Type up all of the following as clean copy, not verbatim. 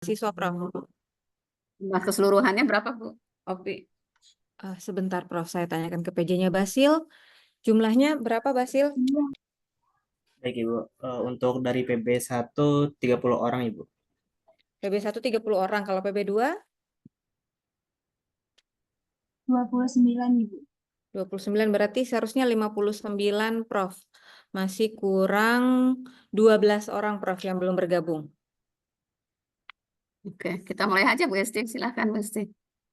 Siswa Prof. Jumlah keseluruhannya berapa, Bu? Opi. Sebentar Prof, saya tanyakan ke PJ-nya Basil. Jumlahnya berapa Basil? Baik Ibu, untuk dari PB1 30 orang Ibu. PB1 30 orang, kalau PB2? 29, Ibu. 29, berarti seharusnya 59 Prof. Masih kurang 12 orang Prof yang belum bergabung. Oke, kita mulai aja Bu Esti. Silakan Bu Esti.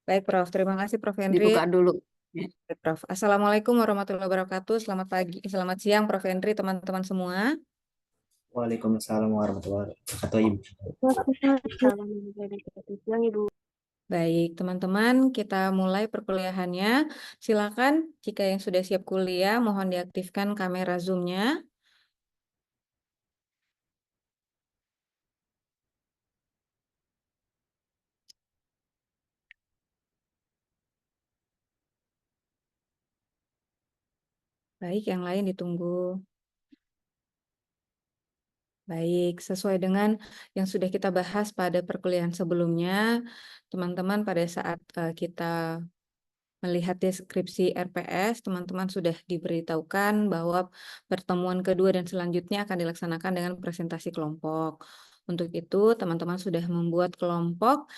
Baik Prof, terima kasih Prof Henry. Dibuka dulu. Ya. Baik, Prof. Assalamualaikum warahmatullahi wabarakatuh. Selamat pagi, selamat siang Prof Henry, teman-teman semua. Waalaikumsalam warahmatullahi wabarakatuh Ibu. Ibu. Baik, teman-teman, kita mulai perkuliahannya. Silakan, jika yang sudah siap kuliah, mohon diaktifkan kamera Zoom-nya. Baik, yang lain ditunggu. Baik, sesuai dengan yang sudah kita bahas pada perkuliahan sebelumnya, teman-teman pada saat kita melihat deskripsi RPS, teman-teman sudah diberitahukan bahwa pertemuan kedua dan selanjutnya akan dilaksanakan dengan presentasi kelompok. Untuk itu, teman-teman sudah membuat kelompok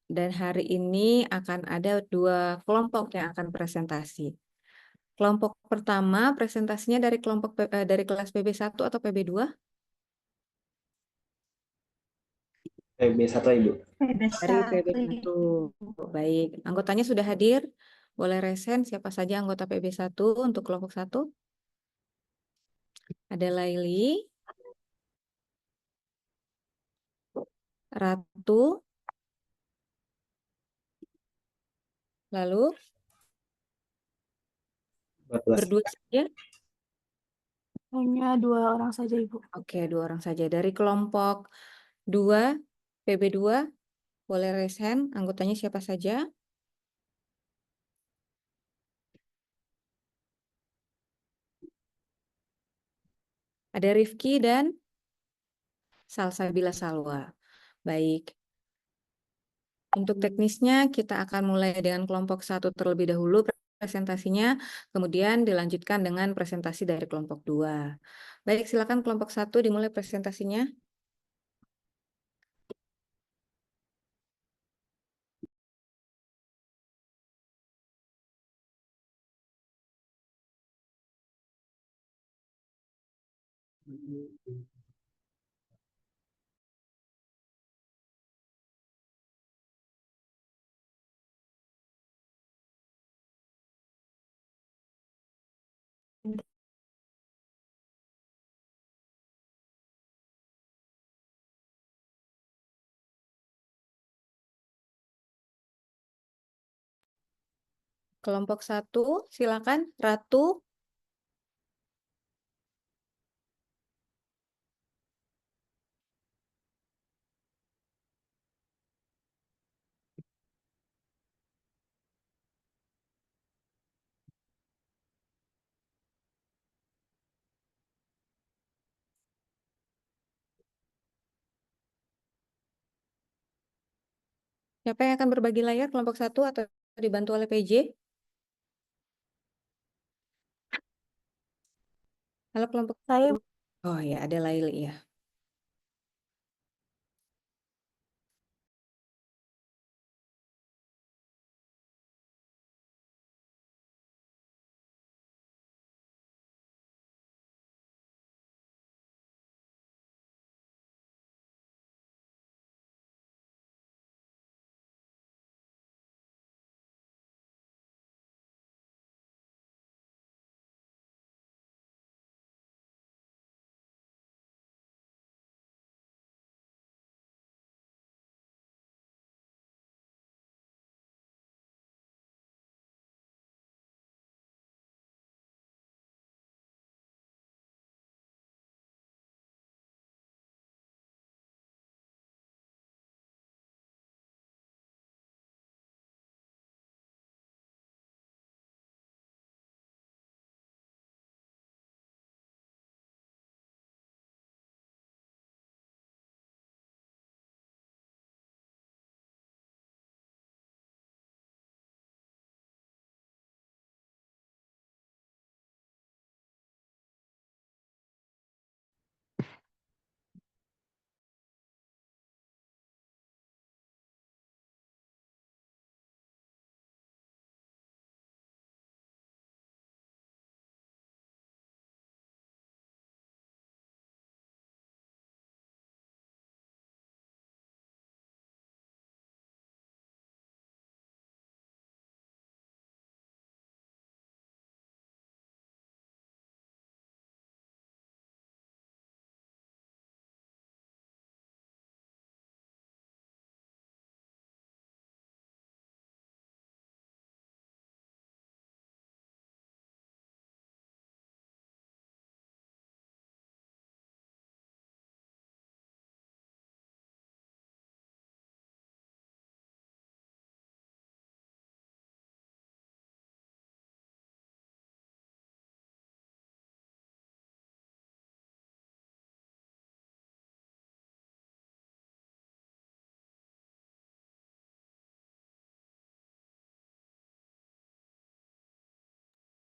dan hari ini akan ada 2 kelompok yang akan presentasi. Kelompok pertama presentasinya dari dari kelas PB1 atau PB2? PB1 Ibu. Dari PB1. Baik, anggotanya sudah hadir. Boleh resen siapa saja anggota PB1 untuk kelompok 1? Ada Laili, Ratu, lalu 14. berdua saja. Hanya 2 orang saja, Ibu. Oke, 2 orang saja. Dari kelompok 2, PB2, boleh resen anggotanya siapa saja? Ada Rifki dan Salsabila Salwa. Baik. Untuk teknisnya kita akan mulai dengan kelompok 1 terlebih dahulu presentasinya, kemudian dilanjutkan dengan presentasi dari kelompok 2. Baik, silakan kelompok 1 dimulai presentasinya. Kelompok 1, silakan Ratu. Siapa yang akan berbagi layar kelompok 1 atau dibantu oleh PJ? Halo kelompok Saya 1. Oh ya, ada Laili ya.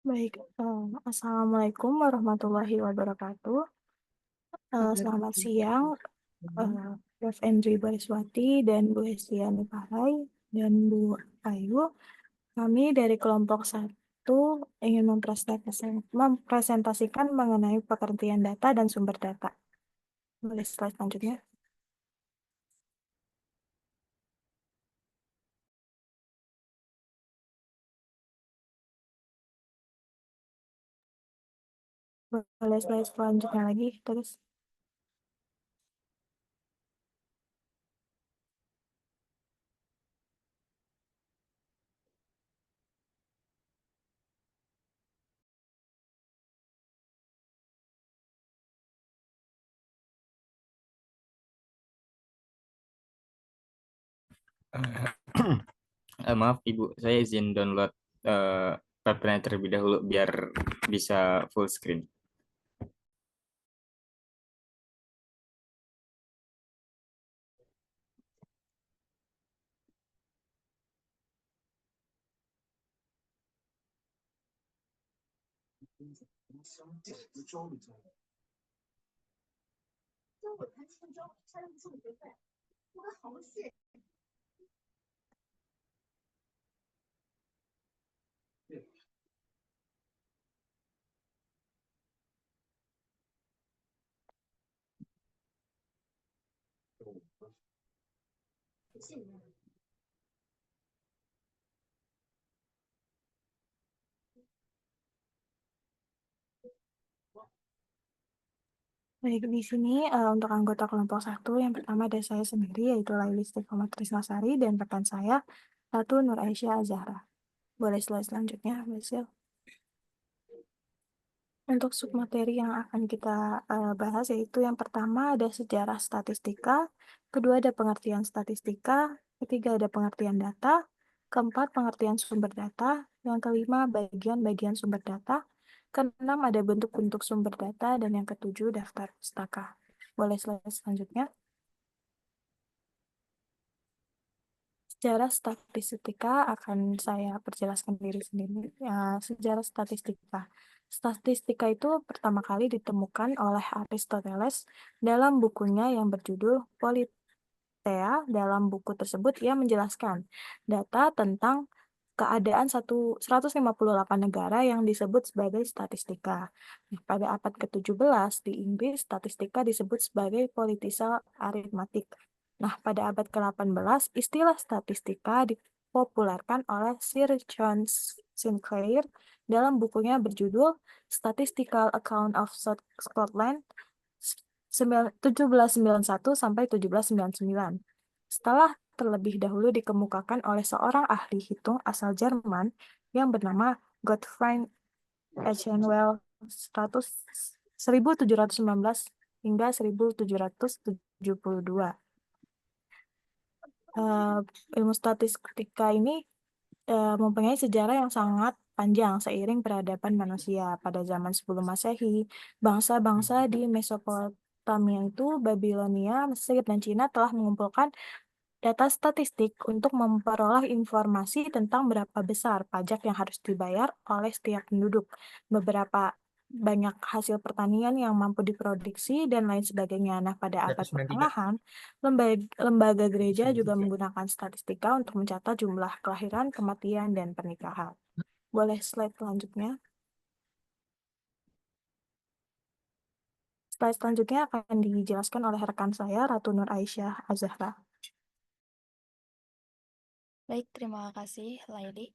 Baik, Assalamualaikum warahmatullahi wabarakatuh. Selamat siang, Prof. Endri Bariswati dan Bu Hestiani Parai dan Bu Ayu. Kami dari kelompok 1 ingin mempresentasikan mengenai pengertian data dan sumber data. Boleh slide selanjutnya. Boleh slide selanjutnya lagi, terus. Maaf Ibu, saya izin download PowerPoint terlebih dahulu biar bisa full screen. Baik, di sini untuk anggota kelompok 1 yang pertama ada saya sendiri yaitu Laili Istiqomah Trisnasari dan rekan saya Ratu Nur Aisyah Azahra. Boleh slide selanjutnya, Basil. Untuk submateri yang akan kita bahas yaitu yang pertama ada sejarah statistika, kedua ada pengertian statistika, ketiga ada pengertian data, keempat pengertian sumber data, yang kelima bagian-bagian sumber data, keenam ada bentuk-bentuk sumber data, dan yang ketujuh daftar pustaka. Boleh slide selanjutnya. Sejarah statistika akan saya perjelaskan diri sendiri. Sejarah statistika. Statistika itu pertama kali ditemukan oleh Aristoteles dalam bukunya yang berjudul Politeia. Dalam buku tersebut ia menjelaskan data tentang keadaan 158 negara yang disebut sebagai statistika. Nah, pada abad ke-17 di Inggris, statistika disebut sebagai political arithmetic. Nah, pada abad ke-18, istilah statistika dipopulerkan oleh Sir John Sinclair dalam bukunya berjudul Statistical Account of Scotland 1791 sampai 1799. Setelah terlebih dahulu dikemukakan oleh seorang ahli hitung asal Jerman yang bernama Gottfried Eichenwald 1719 hingga 1772. Ilmu statistika ini mempunyai sejarah yang sangat panjang seiring peradaban manusia. Pada zaman sebelum Masehi, bangsa-bangsa di Mesopotamia itu, Babilonia, Mesir, dan Cina telah mengumpulkan data statistik untuk memperoleh informasi tentang berapa besar pajak yang harus dibayar oleh setiap penduduk, beberapa banyak hasil pertanian yang mampu diproduksi, dan lain sebagainya. Nah, pada abad pertengahan, lembaga gereja juga menggunakan statistika untuk mencatat jumlah kelahiran, kematian, dan pernikahan. Boleh slide selanjutnya. Slide selanjutnya akan dijelaskan oleh rekan saya, Ratu Nur Aisyah Azahra. Baik, terima kasih, Laili.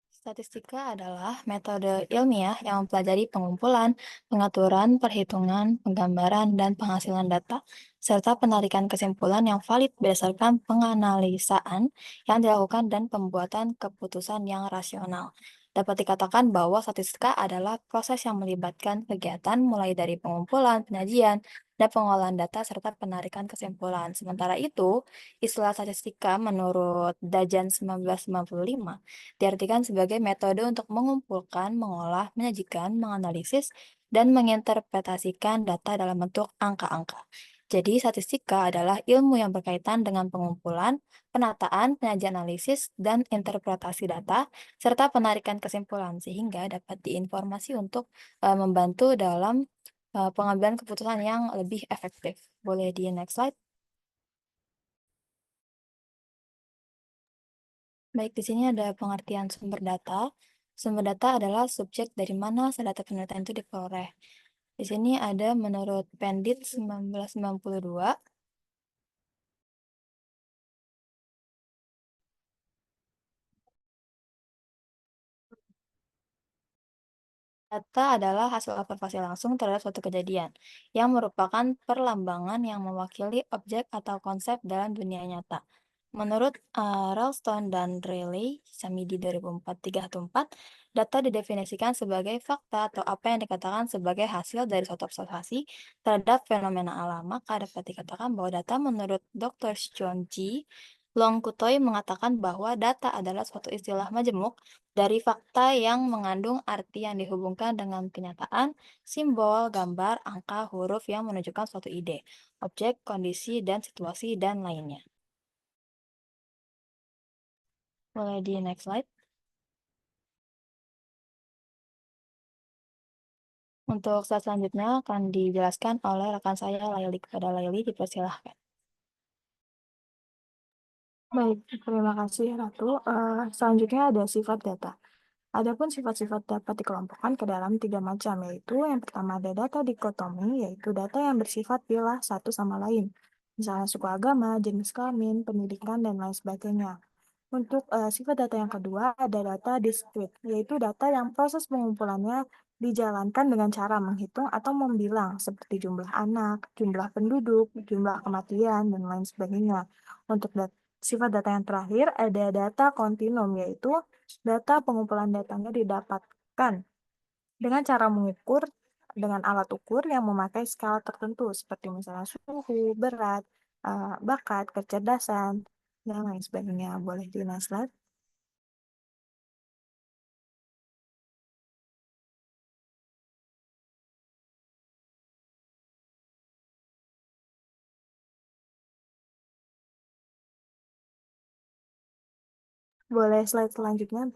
Statistika adalah metode ilmiah yang mempelajari pengumpulan, pengaturan, perhitungan, penggambaran, dan penghasilan data, serta penarikan kesimpulan yang valid berdasarkan penganalisaan yang dilakukan dan pembuatan keputusan yang rasional. Dapat dikatakan bahwa statistika adalah proses yang melibatkan kegiatan mulai dari pengumpulan, penyajian, dan pengolahan data serta penarikan kesimpulan. Sementara itu, istilah statistika menurut Dajan 1995 diartikan sebagai metode untuk mengumpulkan, mengolah, menyajikan, menganalisis, dan menginterpretasikan data dalam bentuk angka-angka. Jadi, statistika adalah ilmu yang berkaitan dengan pengumpulan, penataan, penyajian analisis, dan interpretasi data, serta penarikan kesimpulan, sehingga dapat diinformasi untuk membantu dalam pengambilan keputusan yang lebih efektif. Boleh di next slide? Baik, di sini ada pengertian sumber data. Sumber data adalah subjek dari mana data penelitian itu diperoleh. Di sini ada menurut Pendit 1992, data adalah hasil observasi langsung terhadap suatu kejadian yang merupakan perlambangan yang mewakili objek atau konsep dalam dunia nyata. Menurut Ralston dan Rayleigh, Samidi 2004, data didefinisikan sebagai fakta atau apa yang dikatakan sebagai hasil dari suatu observasi terhadap fenomena alam. Maka dapat dikatakan bahwa data menurut Dr. John G. Longkutoy mengatakan bahwa data adalah suatu istilah majemuk dari fakta yang mengandung arti yang dihubungkan dengan kenyataan, simbol, gambar, angka, huruf yang menunjukkan suatu ide, objek, kondisi, dan situasi, dan lainnya. Boleh di next slide. Untuk slide selanjutnya akan dijelaskan oleh rekan saya Laili. Kepada Laili, dipersilahkan. Baik, terima kasih Ratu. Selanjutnya ada sifat data. Adapun sifat-sifat dapat dikelompokkan ke dalam 3 macam, yaitu yang pertama ada data dikotomi, yaitu data yang bersifat pilah satu sama lain. Misalnya suku agama, jenis kelamin, pendidikan, dan lain sebagainya. Untuk sifat data yang kedua ada data diskrit, yaitu data yang proses pengumpulannya dijalankan dengan cara menghitung atau membilang, seperti jumlah anak, jumlah penduduk, jumlah kematian, dan lain sebagainya. Untuk sifat data yang terakhir ada data kontinum, yaitu data pengumpulan datanya didapatkan dengan cara mengukur dengan alat ukur yang memakai skala tertentu, seperti misalnya suhu, berat, bakat, kecerdasan, dan lain sebagainya. Boleh di next slide. Boleh slide selanjutnya.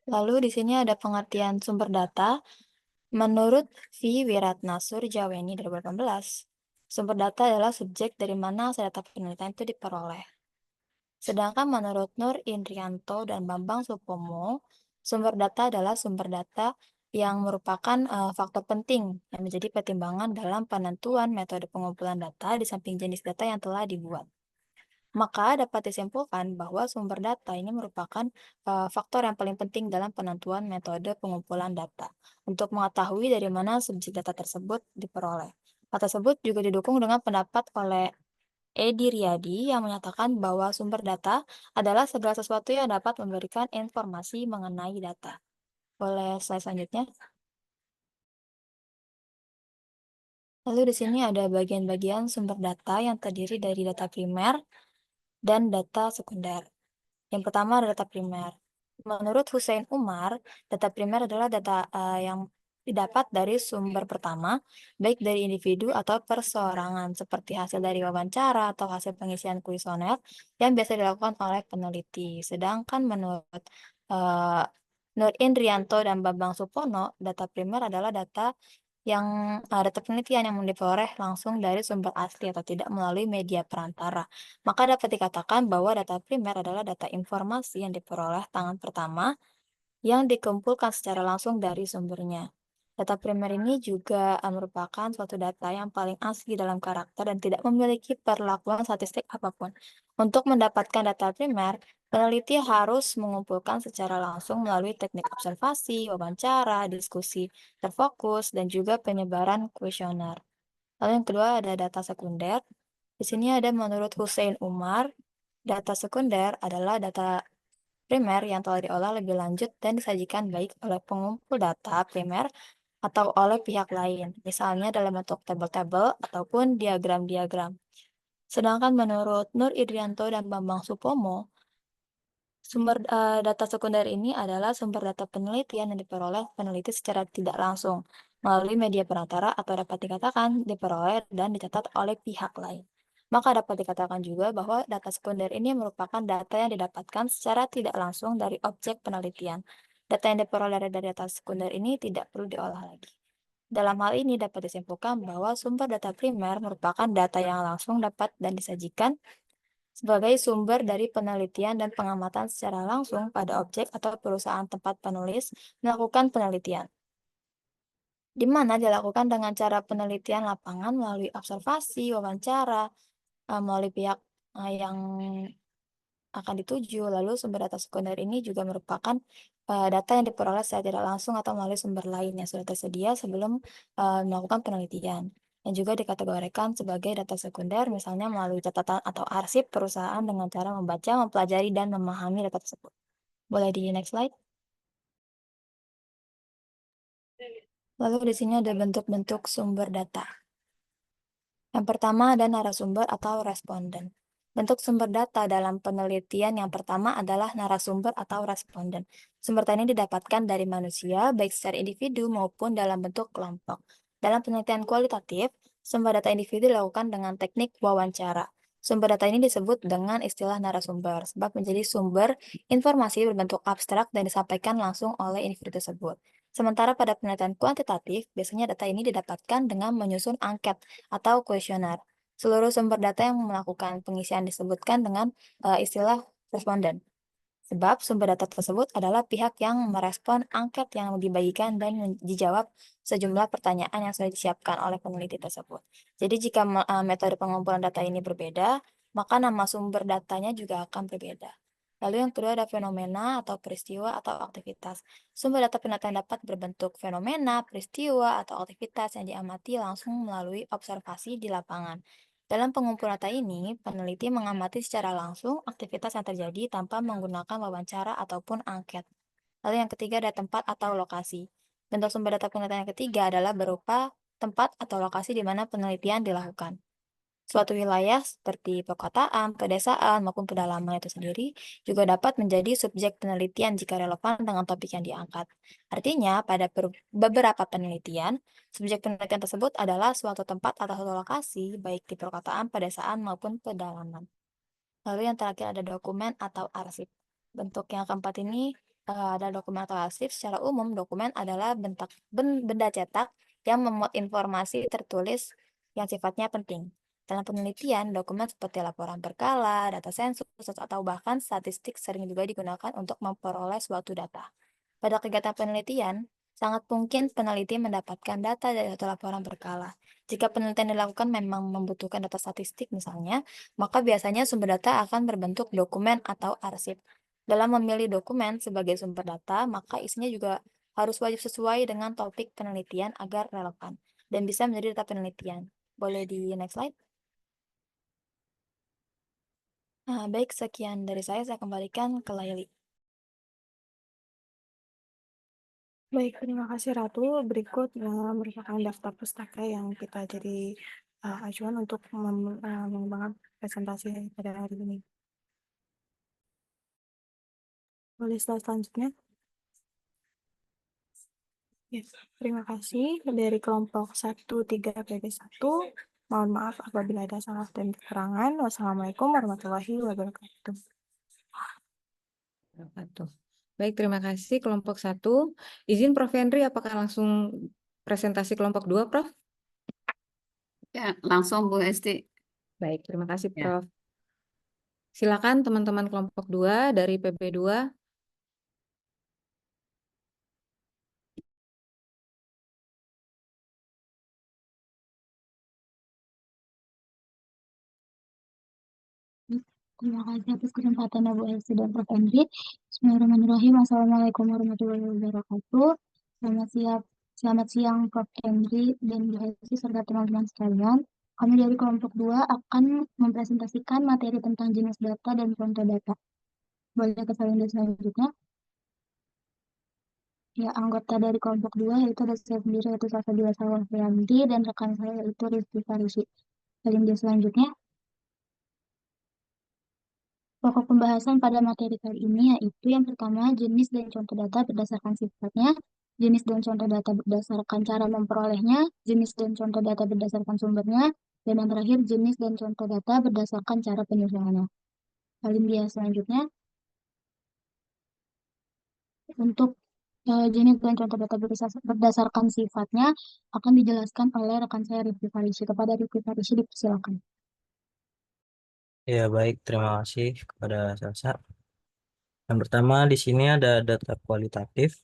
Lalu di sini ada pengertian sumber data. Menurut V. Wiratnasur Jaweni 2018, sumber data adalah subjek dari mana data penelitian itu diperoleh. Sedangkan menurut Nur Indrianto dan Bambang Supomo, sumber data adalah sumber data yang merupakan faktor penting yang menjadi pertimbangan dalam penentuan metode pengumpulan data di samping jenis data yang telah dibuat. Maka dapat disimpulkan bahwa sumber data ini merupakan faktor yang paling penting dalam penentuan metode pengumpulan data untuk mengetahui dari mana subjek data tersebut diperoleh. Hal tersebut juga didukung dengan pendapat oleh Edi Riyadi yang menyatakan bahwa sumber data adalah segala sesuatu yang dapat memberikan informasi mengenai data. Boleh slide selanjutnya. Lalu di sini ada bagian-bagian sumber data yang terdiri dari data primer dan data sekunder. Yang pertama adalah data primer. Menurut Hussein Umar, data primer adalah data yang didapat dari sumber pertama, baik dari individu atau perseorangan, seperti hasil dari wawancara atau hasil pengisian kuesioner yang biasa dilakukan oleh peneliti. Sedangkan menurut Nur Indrianto dan Bambang Supono, data primer adalah data data penelitian yang diperoleh langsung dari sumber asli atau tidak melalui media perantara. Maka dapat dikatakan bahwa data primer adalah data informasi yang diperoleh tangan pertama yang dikumpulkan secara langsung dari sumbernya. Data primer ini juga merupakan suatu data yang paling asli dalam karakter dan tidak memiliki perlakuan statistik apapun. Untuk mendapatkan data primer, peneliti harus mengumpulkan secara langsung melalui teknik observasi, wawancara, diskusi terfokus, dan juga penyebaran kuesioner. Lalu yang kedua ada data sekunder. Di sini ada menurut Hussein Umar, data sekunder adalah data primer yang telah diolah lebih lanjut dan disajikan baik oleh pengumpul data primer atau oleh pihak lain, misalnya dalam bentuk tabel-tabel ataupun diagram-diagram. Sedangkan menurut Nur Idrianto dan Bambang Supomo, Sumber data sekunder ini adalah sumber data penelitian yang diperoleh peneliti secara tidak langsung melalui media perantara atau dapat dikatakan diperoleh dan dicatat oleh pihak lain. Maka dapat dikatakan juga bahwa data sekunder ini merupakan data yang didapatkan secara tidak langsung dari objek penelitian. Data yang diperoleh dari data sekunder ini tidak perlu diolah lagi. Dalam hal ini dapat disimpulkan bahwa sumber data primer merupakan data yang langsung dapat dan disajikan sebagai sumber dari penelitian dan pengamatan secara langsung pada objek atau perusahaan tempat penulis melakukan penelitian, di mana dilakukan dengan cara penelitian lapangan melalui observasi, wawancara, melalui pihak yang akan dituju. Lalu sumber data sekunder ini juga merupakan data yang diperoleh secara tidak langsung atau melalui sumber lain yang sudah tersedia sebelum melakukan penelitian. Yang juga dikategorikan sebagai data sekunder, misalnya melalui catatan atau arsip perusahaan dengan cara membaca, mempelajari, dan memahami data tersebut. Boleh di next slide. Lalu di sini ada bentuk-bentuk sumber data. Yang pertama ada narasumber atau responden. Bentuk sumber data dalam penelitian yang pertama adalah narasumber atau responden. Sumber data ini didapatkan dari manusia, baik secara individu maupun dalam bentuk kelompok. Dalam penelitian kualitatif, sumber data individu dilakukan dengan teknik wawancara. Sumber data ini disebut dengan istilah narasumber, sebab menjadi sumber informasi berbentuk abstrak dan disampaikan langsung oleh individu tersebut. Sementara pada penelitian kuantitatif, biasanya data ini didapatkan dengan menyusun angket atau kuesioner. Seluruh sumber data yang melakukan pengisian disebutkan dengan istilah responden. Sebab sumber data tersebut adalah pihak yang merespon angket yang dibagikan dan dijawab sejumlah pertanyaan yang sudah disiapkan oleh peneliti tersebut. Jadi jika metode pengumpulan data ini berbeda, maka nama sumber datanya juga akan berbeda. Lalu yang kedua ada fenomena atau peristiwa atau aktivitas. Sumber data penelitian dapat berbentuk fenomena, peristiwa, atau aktivitas yang diamati langsung melalui observasi di lapangan. Dalam pengumpulan data ini, peneliti mengamati secara langsung aktivitas yang terjadi tanpa menggunakan wawancara ataupun angket. Lalu yang ketiga ada tempat atau lokasi. Bentuk sumber data penelitian yang ketiga adalah berupa tempat atau lokasi di mana penelitian dilakukan. Suatu wilayah seperti perkotaan, pedesaan, maupun pedalaman itu sendiri juga dapat menjadi subjek penelitian jika relevan dengan topik yang diangkat. Artinya, pada beberapa penelitian, subjek penelitian tersebut adalah suatu tempat atau suatu lokasi, baik di perkotaan, pedesaan, maupun pedalaman. Lalu yang terakhir ada dokumen atau arsip. Bentuk yang keempat ini ada dokumen atau arsip. Secara umum, dokumen adalah benda cetak yang memuat informasi tertulis yang sifatnya penting. Dalam penelitian, dokumen seperti laporan berkala, data sensus, atau bahkan statistik sering juga digunakan untuk memperoleh suatu data. Pada kegiatan penelitian, sangat mungkin peneliti mendapatkan data dari satu laporan berkala. Jika penelitian dilakukan memang membutuhkan data statistik misalnya, maka biasanya sumber data akan berbentuk dokumen atau arsip. Dalam memilih dokumen sebagai sumber data, maka isinya juga harus wajib sesuai dengan topik penelitian agar relevan dan bisa menjadi data penelitian. Boleh di next slide? Nah, baik, sekian dari saya kembalikan ke Laili. Baik, terima kasih Ratu. Berikut merupakan daftar pustaka yang kita jadi acuan untuk mengembangkan presentasi pada hari ini. Boleh slide selanjutnya? Yes, terima kasih dari kelompok 13 PB1. Mohon maaf apabila ada salah dan kekurangan. Wassalamualaikum warahmatullahi wabarakatuh. Baik, terima kasih kelompok 1. Izin Prof. Henry, apakah langsung presentasi kelompok 2, Prof? Ya, langsung Bu Hesti. Baik, terima kasih, Ya. Prof. Silakan teman-teman kelompok 2 dari PB2. Terima kasih atas kesempatan Bu Elsi dan Prof. Henry. Bismillahirrahmanirrahim. Assalamualaikum warahmatullahi wabarakatuh. Selamat siang Prof. Henry dan Bu Elsi serta teman-teman sekalian. Kami dari kelompok 2 akan mempresentasikan materi tentang jenis data dan contoh data. Boleh ke slide selanjutnya. Ya, anggota dari kelompok 2 yaitu ada saya sendiri yaitu Salsabila Sawahrianti dan rekan saya yaitu Rizky Farisi. Slide selanjutnya. Pokok pembahasan pada materi kali ini yaitu yang pertama, jenis dan contoh data berdasarkan sifatnya, jenis dan contoh data berdasarkan cara memperolehnya, jenis dan contoh data berdasarkan sumbernya, dan yang terakhir, jenis dan contoh data berdasarkan cara penyusunannya. Alinea selanjutnya, untuk jenis dan contoh data berdasarkan sifatnya akan dijelaskan oleh rekan saya Rifki Farisi. Kepada Rifki Farisi dipersilakan. Ya, baik. Terima kasih kepada Salsa. Yang pertama, di sini ada data kualitatif.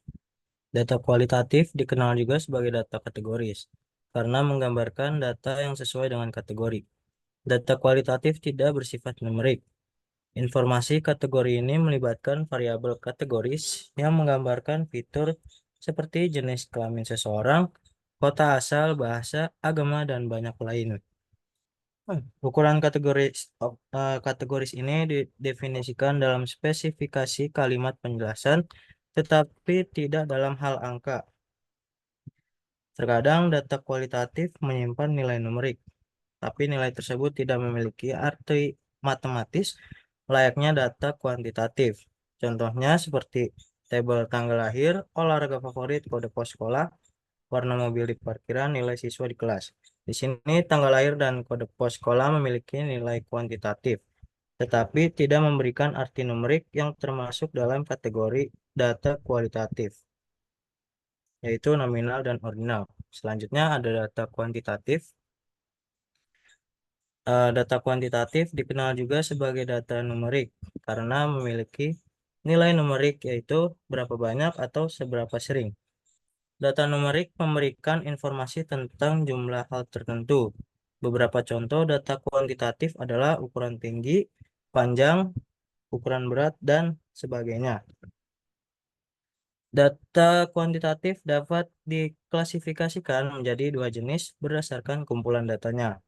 Data kualitatif dikenal juga sebagai data kategoris, karena menggambarkan data yang sesuai dengan kategori. Data kualitatif tidak bersifat numerik. Informasi kategori ini melibatkan variabel kategoris yang menggambarkan fitur seperti jenis kelamin seseorang, kota asal, bahasa, agama, dan banyak lain. Ukuran kategoris ini didefinisikan dalam spesifikasi kalimat penjelasan, tetapi tidak dalam hal angka. Terkadang data kualitatif menyimpan nilai numerik, tapi nilai tersebut tidak memiliki arti matematis layaknya data kuantitatif. Contohnya seperti tabel tanggal lahir, olahraga favorit, kode pos sekolah, warna mobil di parkiran, nilai siswa di kelas. Di sini tanggal lahir dan kode pos sekolah memiliki nilai kuantitatif, tetapi tidak memberikan arti numerik yang termasuk dalam kategori data kualitatif, yaitu nominal dan ordinal. Selanjutnya ada data kuantitatif. Data kuantitatif dikenal juga sebagai data numerik karena memiliki nilai numerik, yaitu berapa banyak atau seberapa sering. Data numerik memberikan informasi tentang jumlah hal tertentu. Beberapa contoh data kuantitatif adalah ukuran tinggi, panjang, ukuran berat, dan sebagainya. Data kuantitatif dapat diklasifikasikan menjadi dua jenis berdasarkan kumpulan datanya.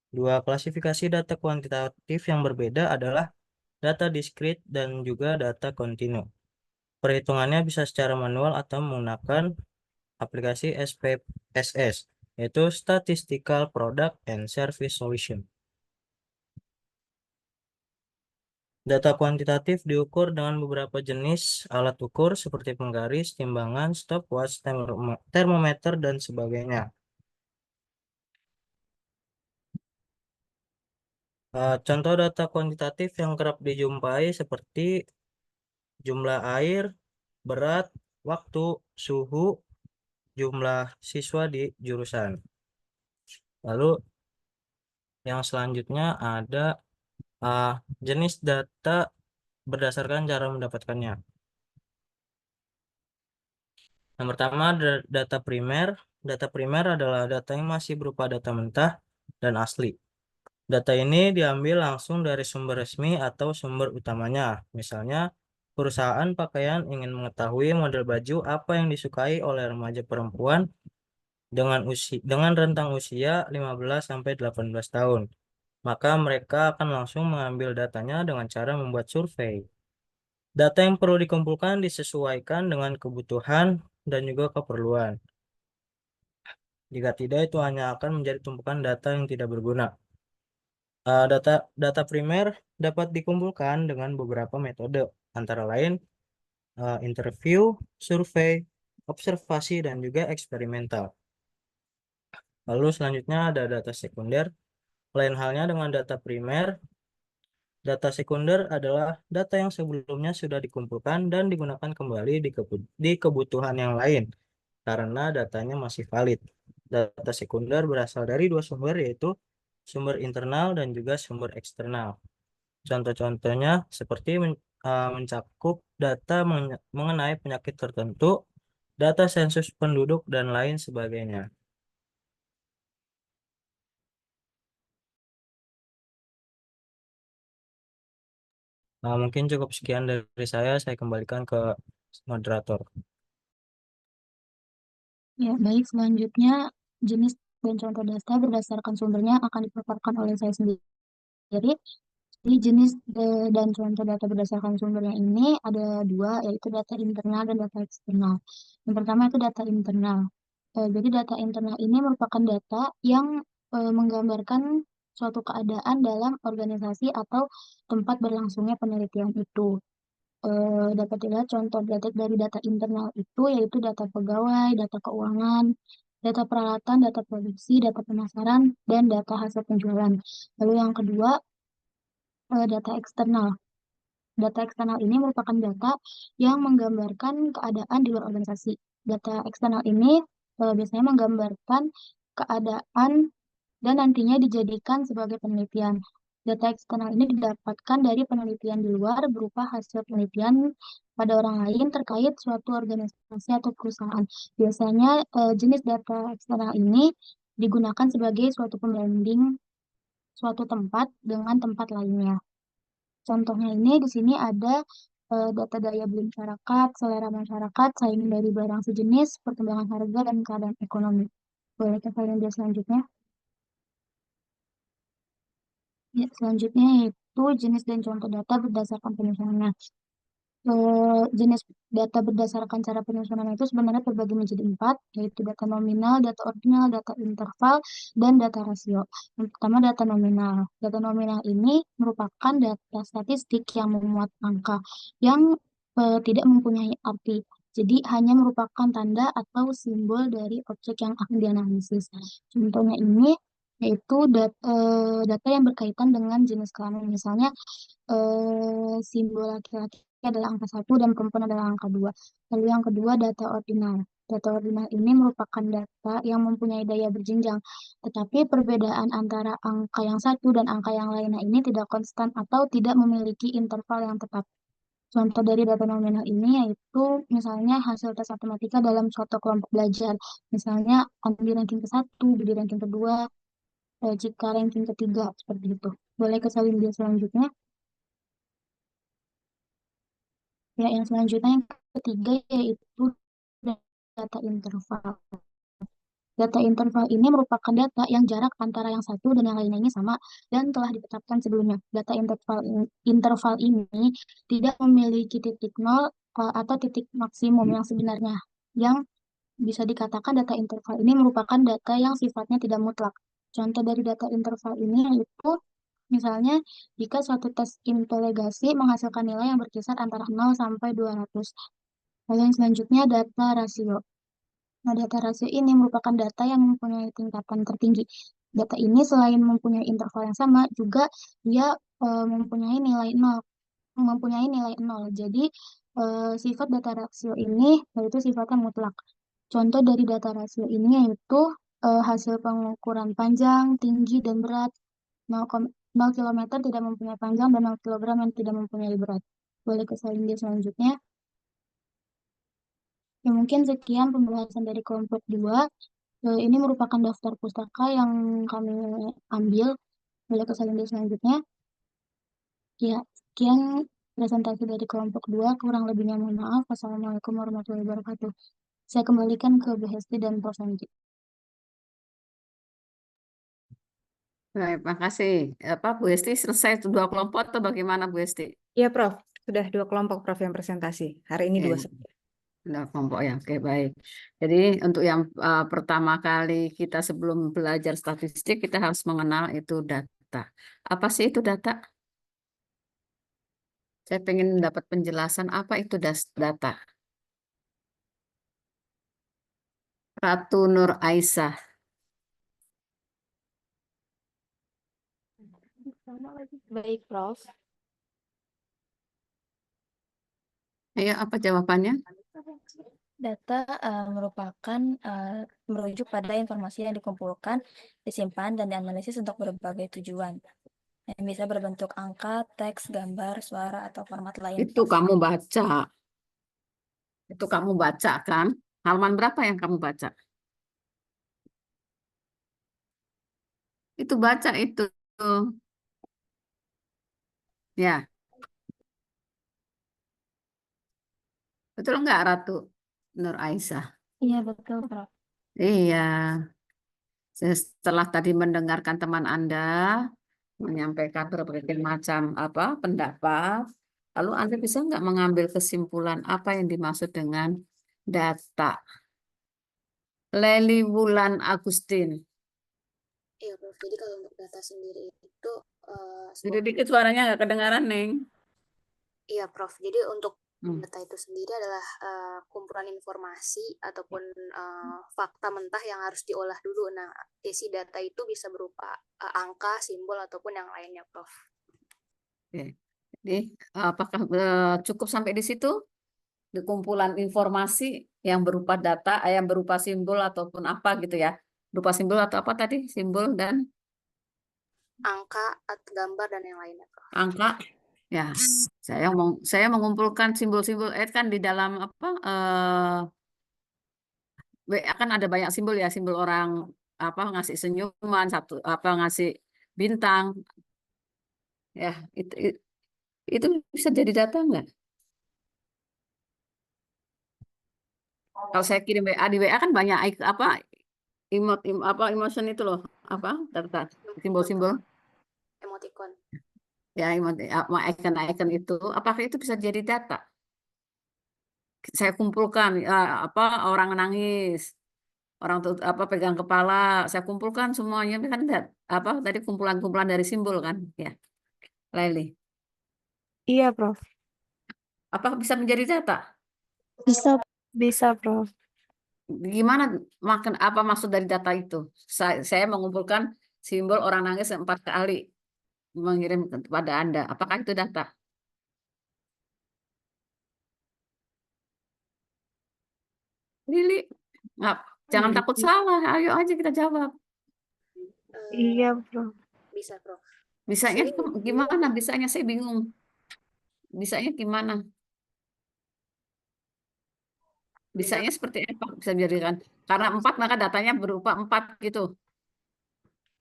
Dua klasifikasi data kuantitatif yang berbeda adalah data diskrit dan juga data kontinu. Perhitungannya bisa secara manual atau menggunakan aplikasi SPSS, yaitu Statistical Product and Service Solution. Data kuantitatif diukur dengan beberapa jenis alat ukur seperti penggaris, timbangan, stopwatch, termometer, dan sebagainya. Contoh data kuantitatif yang kerap dijumpai seperti jumlah air, berat, waktu, suhu, jumlah siswa di jurusan. Lalu yang selanjutnya ada jenis data berdasarkan cara mendapatkannya. Yang pertama ada data primer. Data primer adalah data yang masih berupa data mentah dan asli. Data ini diambil langsung dari sumber resmi atau sumber utamanya. Misalnya, perusahaan pakaian ingin mengetahui model baju apa yang disukai oleh remaja perempuan dengan rentang usia 15-18 tahun. Maka mereka akan langsung mengambil datanya dengan cara membuat survei. Data yang perlu dikumpulkan disesuaikan dengan kebutuhan dan juga keperluan. Jika tidak, itu hanya akan menjadi tumpukan data yang tidak berguna. Data primer dapat dikumpulkan dengan beberapa metode, antara lain interview, survei, observasi, dan juga eksperimental. Lalu selanjutnya ada data sekunder. Lain halnya dengan data primer, data sekunder adalah data yang sebelumnya sudah dikumpulkan dan digunakan kembali di kebutuhan yang lain karena datanya masih valid. Data sekunder berasal dari dua sumber, yaitu sumber internal dan juga sumber eksternal. Contoh-contohnya seperti mencakup data mengenai penyakit tertentu, data sensus penduduk, dan lain sebagainya. Mungkin cukup sekian dari saya kembalikan ke moderator. Ya, baik. Selanjutnya, jenis dan contoh data berdasarkan sumbernya akan dipaparkan oleh saya sendiri. Jadi, jenis dan contoh data berdasarkan sumbernya ini ada dua, yaitu data internal dan data eksternal. Yang pertama itu data internal. Jadi, data internal ini merupakan data yang menggambarkan suatu keadaan dalam organisasi atau tempat berlangsungnya penelitian itu. Dapat dilihat contoh dari data internal itu yaitu data pegawai, data keuangan, data peralatan, data produksi, data pemasaran, dan data hasil penjualan. Lalu yang kedua, data eksternal. Data eksternal ini merupakan data yang menggambarkan keadaan di luar organisasi. Data eksternal ini biasanya menggambarkan keadaan dan nantinya dijadikan sebagai penelitian. Data eksternal ini didapatkan dari penelitian di luar berupa hasil penelitian pada orang lain terkait suatu organisasi atau perusahaan. Biasanya jenis data eksternal ini digunakan sebagai suatu pembanding suatu tempat dengan tempat lainnya. Contohnya ini di sini ada data daya beli masyarakat, selera masyarakat, saingan dari barang sejenis, perkembangan harga, dan keadaan ekonomi. Boleh ke slide selanjutnya? Ya, selanjutnya yaitu jenis dan contoh data berdasarkan penyusunannya. Jenis data berdasarkan cara penyusunan itu sebenarnya terbagi menjadi 4, yaitu data nominal, data ordinal, data interval, dan data rasio. Yang pertama data nominal. Data nominal ini merupakan data statistik yang memuat angka yang tidak mempunyai arti. Jadi hanya merupakan tanda atau simbol dari objek yang akan dianalisis. Contohnya ini yaitu data yang berkaitan dengan jenis kelamin. Misalnya simbol laki-laki adalah angka 1 dan perempuan adalah angka 2. Lalu yang kedua data ordinal. Data ordinal ini merupakan data yang mempunyai daya berjenjang, tetapi perbedaan antara angka yang satu dan angka yang lainnya ini tidak konstan atau tidak memiliki interval yang tetap. Contoh dari data nominal ini yaitu misalnya hasil tes matematika dalam suatu kelompok belajar. Misalnya di ranking ke-1, di ranking kedua, jika ranking ketiga, seperti itu. Boleh ke slide selanjutnya. Ya, yang selanjutnya yang ketiga yaitu data interval. Data interval ini merupakan data yang jarak antara yang satu dan yang lainnya ini sama dan telah ditetapkan sebelumnya. Data interval ini tidak memiliki titik nol atau titik maksimum yang sebenarnya. Yang bisa dikatakan data interval ini merupakan data yang sifatnya tidak mutlak. Contoh dari data interval ini yaitu misalnya, jika suatu tes integrasi menghasilkan nilai yang berkisar antara 0 sampai 200. Lalu yang selanjutnya data rasio. Nah, data rasio ini merupakan data yang mempunyai tingkatan tertinggi. Data ini selain mempunyai interval yang sama, juga dia mempunyai nilai 0. Jadi, sifat data rasio ini yaitu sifatnya mutlak. Contoh dari data rasio ini yaitu hasil pengukuran panjang, tinggi, dan berat 0 km tidak mempunyai panjang dan 0 kg yang tidak mempunyai berat. Boleh ke slide selanjutnya. Ya, mungkin sekian pembahasan dari kelompok 2. Ini merupakan daftar pustaka yang kami ambil. Boleh ke slide selanjutnya. Ya, sekian presentasi dari kelompok 2. Kurang lebihnya mohon maaf. Wassalamualaikum warahmatullahi wabarakatuh. Saya kembalikan ke Bu Hesti dan Prof. Sanji. Baik, makasih. Bu Hesti selesai 2 kelompok atau bagaimana Bu Hesti? Iya, Prof. Sudah 2 kelompok, Prof, yang presentasi. Hari ini 2 saja. 2 kelompok ya, oke baik. Jadi untuk yang pertama kali kita sebelum belajar statistik, kita harus mengenal itu data. Apa sih itu data? Saya pengen dapat penjelasan apa itu data. Ratu Nur Aisyah. Baik, Prof. Ayo, apa jawabannya? Data merupakan merujuk pada informasi yang dikumpulkan, disimpan, dan dianalisis untuk berbagai tujuan. Yang bisa berbentuk angka, teks, gambar, suara, atau format lain. Itu kamu baca. Itu kamu baca kan? Halaman berapa yang kamu baca? Itu baca itu. Ya. Betul nggak Ratu Nur Aisyah? Iya, betul, Prof. Iya. Setelah tadi mendengarkan teman Anda menyampaikan berbagai macam pendapat, lalu Anda bisa nggak mengambil kesimpulan apa yang dimaksud dengan data? Leli Wulan Agustin. Iya, Prof. Jadi kalau untuk data sendiri itu Jadi dikit suaranya nggak kedengaran, Neng. iya, Prof. Jadi untuk Hmm. data itu sendiri adalah kumpulan informasi ataupun fakta mentah yang harus diolah dulu. Nah, isi data itu bisa berupa angka, simbol, ataupun yang lainnya, Prof. Oke. Jadi apakah cukup sampai di situ? Di kumpulan informasi yang berupa data, yang berupa simbol ataupun apa gitu ya? Berupa simbol atau apa tadi? Simbol dan Angka, gambar, dan yang lainnya, Prof. angka. Ya, saya mengumpulkan simbol-simbol kan di dalam apa? WA kan ada banyak simbol ya, simbol orang apa ngasih senyuman, satu apa ngasih bintang. Ya, itu bisa jadi data nggak? Kalau saya kirim WA di WA kan banyak apa apa emotion itu loh, apa data simbol-simbol Emoticon. ya icon-icon itu, apakah itu bisa jadi data? Saya kumpulkan apa orang nangis, orang tuh apa pegang kepala, saya kumpulkan semuanya kan apa tadi kumpulan-kumpulan dari simbol kan ya, Laili. Iya, Prof. Apakah bisa menjadi data? Bisa, Prof. Gimana makan apa maksud dari data itu? Saya mengumpulkan simbol orang nangis 4 kali mengirim kepada Anda. Apakah itu data? Lili, jangan takut salah. Ayo aja kita jawab. Iya, Prof. Bisa, Prof. Bisanya gimana? Bisanya saya bingung. Bisanya gimana? Bisanya seperti apa bisa dijadikan? Karena 4 maka datanya berupa 4 gitu.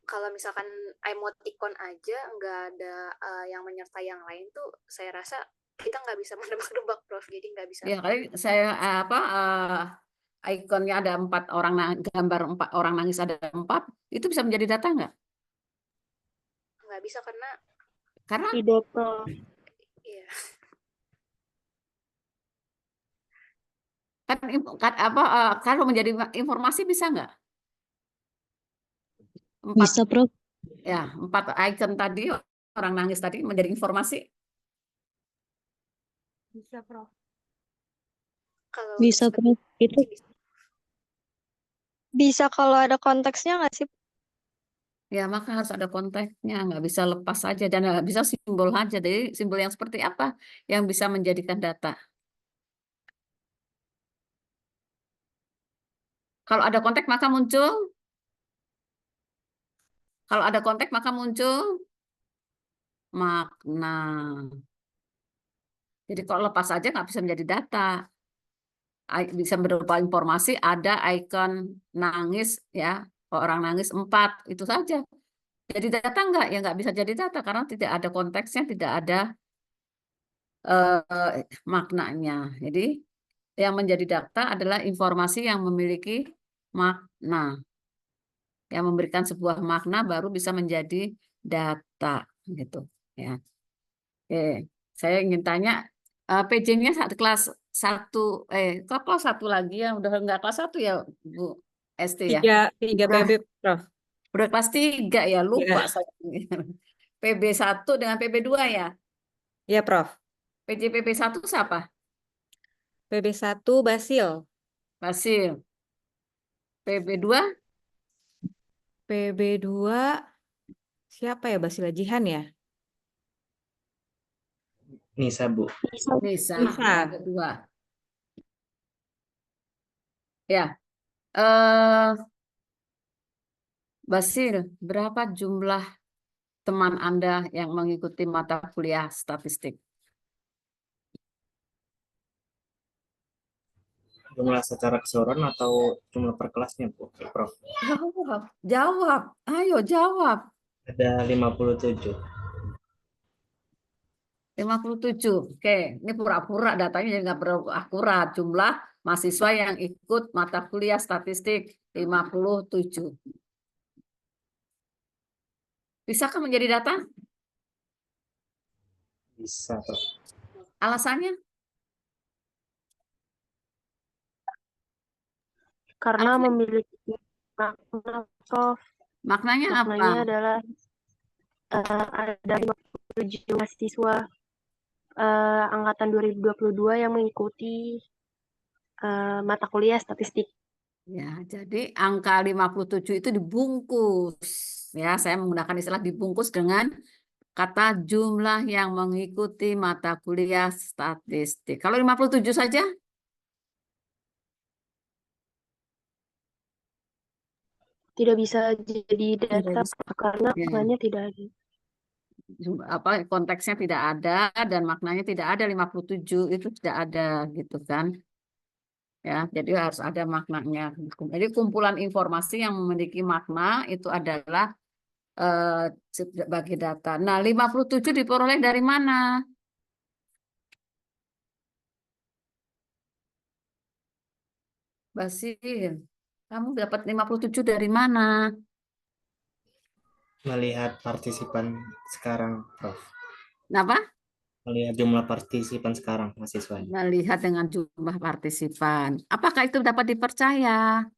Kalau misalkan emoticon aja nggak ada yang menyertai yang lain tuh, saya rasa kita nggak bisa menebak-nebak, Prof. Jadi nggak bisa. Ya kali saya apa ikonnya ada 4 orang gambar 4 orang nangis ada 4 itu bisa menjadi data nggak? Nggak bisa karena Tidak, Prof. iya. Kan apa kalau menjadi informasi bisa nggak? 4 Bisa, Prof. ya 4 icon tadi orang nangis tadi menjadi informasi. Bisa, Prof. Kalau Bisa, Prof. Itu Bisa kalau ada konteksnya nggak sih? Ya maka harus ada konteksnya, nggak bisa lepas saja dan nggak bisa simbol aja. Jadi simbol yang seperti apa yang bisa menjadikan data? Kalau ada konteks maka muncul. Kalau ada konteks maka muncul makna. Jadi kalau lepas saja nggak bisa menjadi data. Bisa berupa informasi, ada ikon nangis ya, orang nangis 4 itu saja. Jadi data enggak? Ya nggak bisa jadi data karena tidak ada konteksnya, tidak ada maknanya. Jadi yang menjadi data adalah informasi yang memiliki makna. Yang memberikan sebuah makna baru bisa menjadi data gitu ya. Oke, saya ingin tanya PJ-nya kelas 1 kelas 1 lagi ya udah enggak kelas 1 ya Bu ST ya. 3 Udah, PB, Prof. udah kelas 3 ya lupa Ya. saya. PB1 dengan PB2 ya. Ya, Prof. PB1 siapa? PB1 Basil. Basil. PB2 PB2 siapa ya? Basil Jihan ya? Nisa, Bu. Nisa. Nisa. Yang kedua. Ya. Basil, berapa jumlah teman Anda yang mengikuti mata kuliah statistik? Jumlah secara keseluruhan atau jumlah per kelasnya, Bu, Prof? Jawab. Ayo jawab. Ada 57. 57. Oke, ini pura-pura datanya jadi nggak akurat. Jumlah mahasiswa yang ikut mata kuliah statistik 57. Bisakah menjadi data? Bisa, Prof. Alasannya? Karena memiliki makna, Prof. Maknanya apa? Maknanya adalah ada 57 mahasiswa angkatan 2022 yang mengikuti mata kuliah statistik. Ya, jadi angka 57 itu dibungkus. Ya, saya menggunakan istilah dibungkus dengan kata jumlah yang mengikuti mata kuliah statistik. Kalau 57 saja, Tidak bisa jadi data karena Ya. maknanya tidak ada. Konteksnya tidak ada dan maknanya tidak ada, 57 itu tidak ada gitu kan. Ya, jadi harus ada maknanya. Jadi kumpulan informasi yang memiliki makna itu adalah sebagai data. Nah, 57 diperoleh dari mana? Basir, kamu dapat 57 dari mana? Melihat partisipan sekarang, Prof. Kenapa? Melihat jumlah partisipan sekarang mahasiswanya. Melihat dengan jumlah partisipan. Apakah itu dapat dipercaya?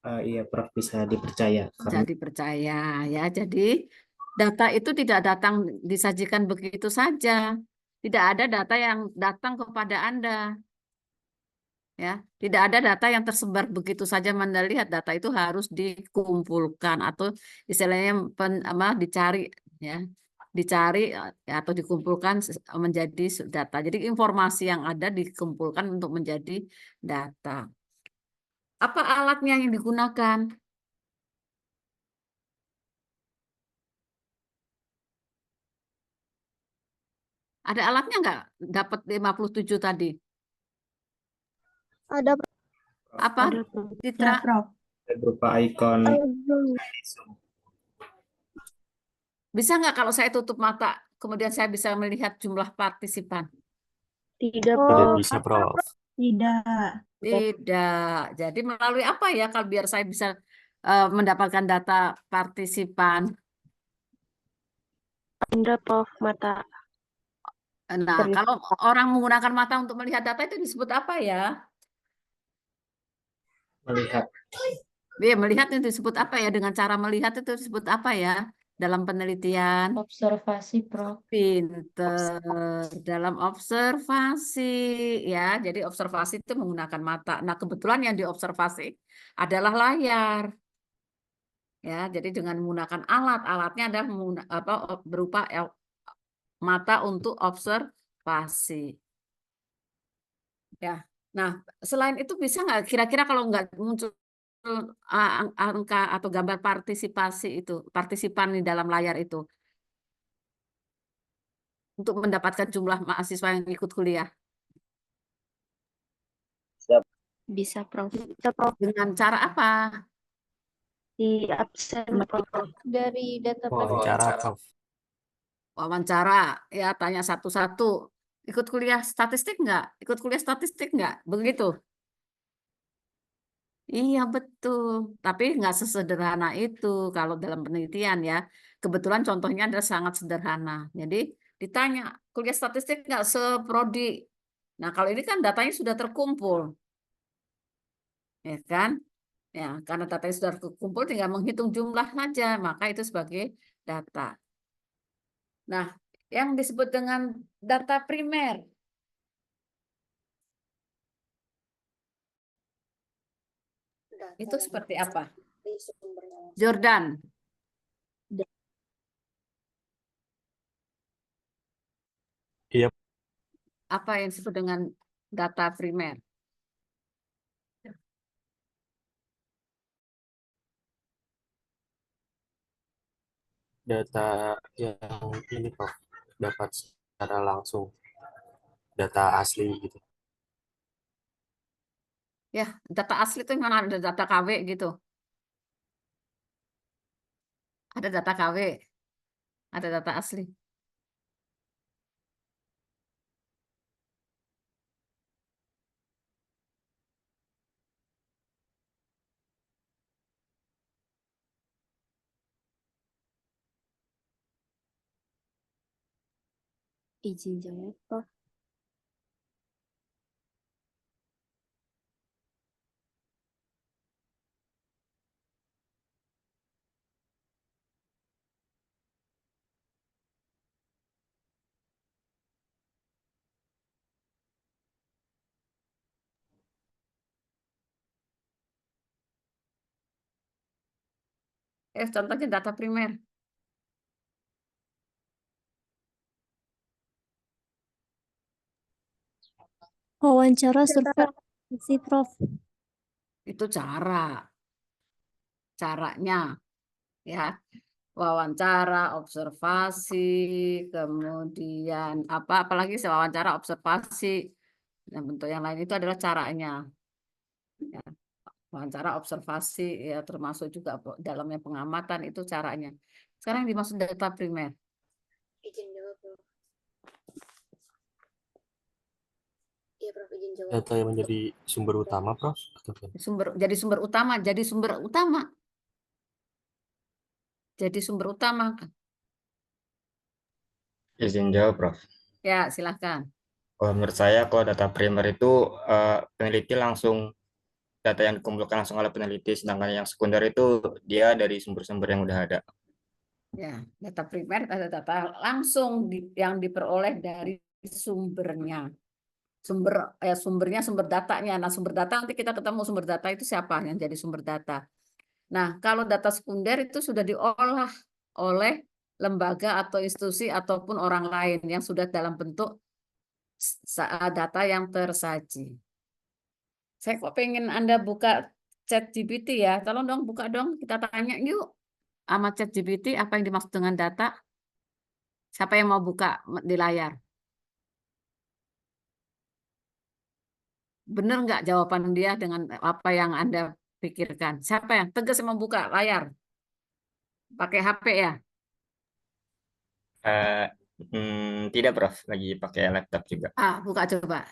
Iya, Prof, bisa dipercaya karena Jadi percaya ya. Jadi data itu tidak datang disajikan begitu saja. Tidak ada data yang datang kepada Anda. Ya, tidak ada data yang tersebar begitu saja. Anda lihat data itu harus dikumpulkan atau istilahnya dicari ya. Dicari atau dikumpulkan menjadi data. Jadi informasi yang ada dikumpulkan untuk menjadi data. Apa alatnya yang digunakan? Ada alatnya nggak? Dapat 57 tadi. Ada Apa? Citra? berupa ikon Bisa nggak kalau saya tutup mata, kemudian saya bisa melihat jumlah partisipan? tidak, Tidak bisa, Prof. Tidak. Tidak. Jadi melalui apa ya kalau biar saya bisa mendapatkan data partisipan? Indra Prof mata. Nah, kalau orang menggunakan mata untuk melihat data itu disebut apa ya? melihat. Iya, melihat itu disebut apa ya? Dengan cara melihat itu disebut apa ya? Dalam penelitian? Observasi, Prof. Pinter. Dalam observasi ya. Jadi observasi itu menggunakan mata. Nah, kebetulan yang diobservasi adalah layar. Ya, jadi dengan menggunakan alat-alatnya adalah berupa mata untuk observasi. Ya. Nah, selain itu bisa nggak kira-kira kalau nggak muncul angka atau gambar partisipasi itu, partisipan di dalam layar itu untuk mendapatkan jumlah mahasiswa yang ikut kuliah? Bisa, Prof. Bisa, Prof. Dengan cara apa? Di absen, Prof. Dari data Wawancara, Prof. Wawancara, ya tanya satu-satu. Ikut kuliah statistik nggak? Ikut kuliah statistik nggak? Begitu. Iya betul, tapi nggak sesederhana itu kalau dalam penelitian ya. Kebetulan contohnya adalah sangat sederhana. Jadi ditanya kuliah statistik nggak seprodi. Nah kalau ini kan datanya sudah terkumpul, ya kan? Ya karena datanya sudah terkumpul, tinggal menghitung jumlah saja, maka itu sebagai data. Nah yang disebut dengan data primer itu seperti apa? Jordan. Iya. Apa yang disebut dengan data primer? Data yang ini, Prof. Dapat secara langsung. Data asli gitu. Ya, data asli itu mana ada data KW gitu. Ada data KW, ada data asli. Izin jawab, Prof. Contohnya data primer. Wawancara survei, Prof. Itu caranya ya. Wawancara, observasi, kemudian apalagi wawancara, observasi, dan bentuk yang lain itu adalah caranya. Ya. Wawancara, observasi, ya termasuk juga dalamnya pengamatan, itu caranya. Sekarang yang dimaksud data primer. Izin jawab, Prof. Iya, Prof, izin jawab. Data yang menjadi sumber utama, Prof. Jadi sumber utama. Jadi sumber utama. Izin jawab, Prof. Ya, silahkan. Kalau menurut saya, kalau data primer itu peneliti langsung, data yang dikumpulkan langsung oleh peneliti, sedangkan yang sekunder itu dia dari sumber-sumber yang udah ada. Ya, data primer adalah data langsung yang diperoleh dari sumbernya. Sumbernya, sumber datanya. Nah, sumber data nanti kita ketemu sumber data itu siapa yang jadi sumber data. Nah, kalau data sekunder itu sudah diolah oleh lembaga atau institusi ataupun orang lain yang sudah dalam bentuk data yang tersaji. Saya kok pengen Anda buka ChatGPT ya. Tolong dong, buka dong. Kita tanya yuk sama ChatGPT apa yang dimaksud dengan data. Siapa yang mau buka di layar? Benar nggak jawaban dia dengan apa yang Anda pikirkan? Siapa yang tegas mau buka layar? Pakai HP ya? Tidak, Prof. Lagi pakai laptop juga. Buka coba.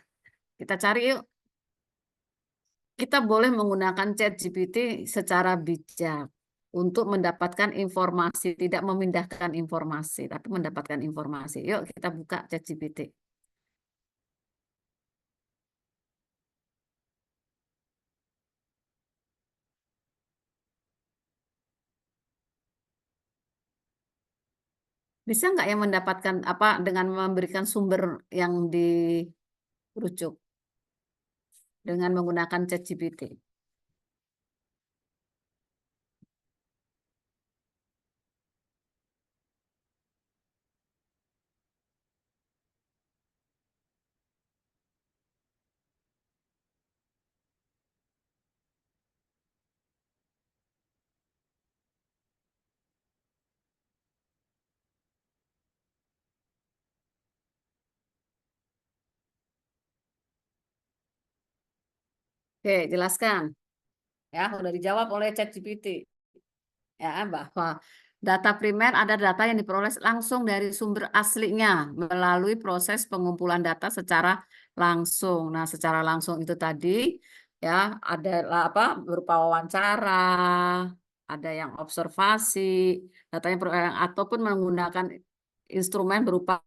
Kita cari yuk. Kita boleh menggunakan ChatGPT secara bijak untuk mendapatkan informasi, tidak memindahkan informasi, tapi mendapatkan informasi. Yuk kita buka ChatGPT. Bisa nggak yang mendapatkan dengan memberikan sumber yang dirujuk dengan menggunakan ChatGPT? Oke, jelaskan. Ya, sudah dijawab oleh ChatGPT. Ya, bahwa data primer ada data yang diperoleh langsung dari sumber aslinya melalui proses pengumpulan data secara langsung. Nah, secara langsung itu tadi ya ada berupa wawancara, ada yang observasi, datanya ataupun menggunakan instrumen berupa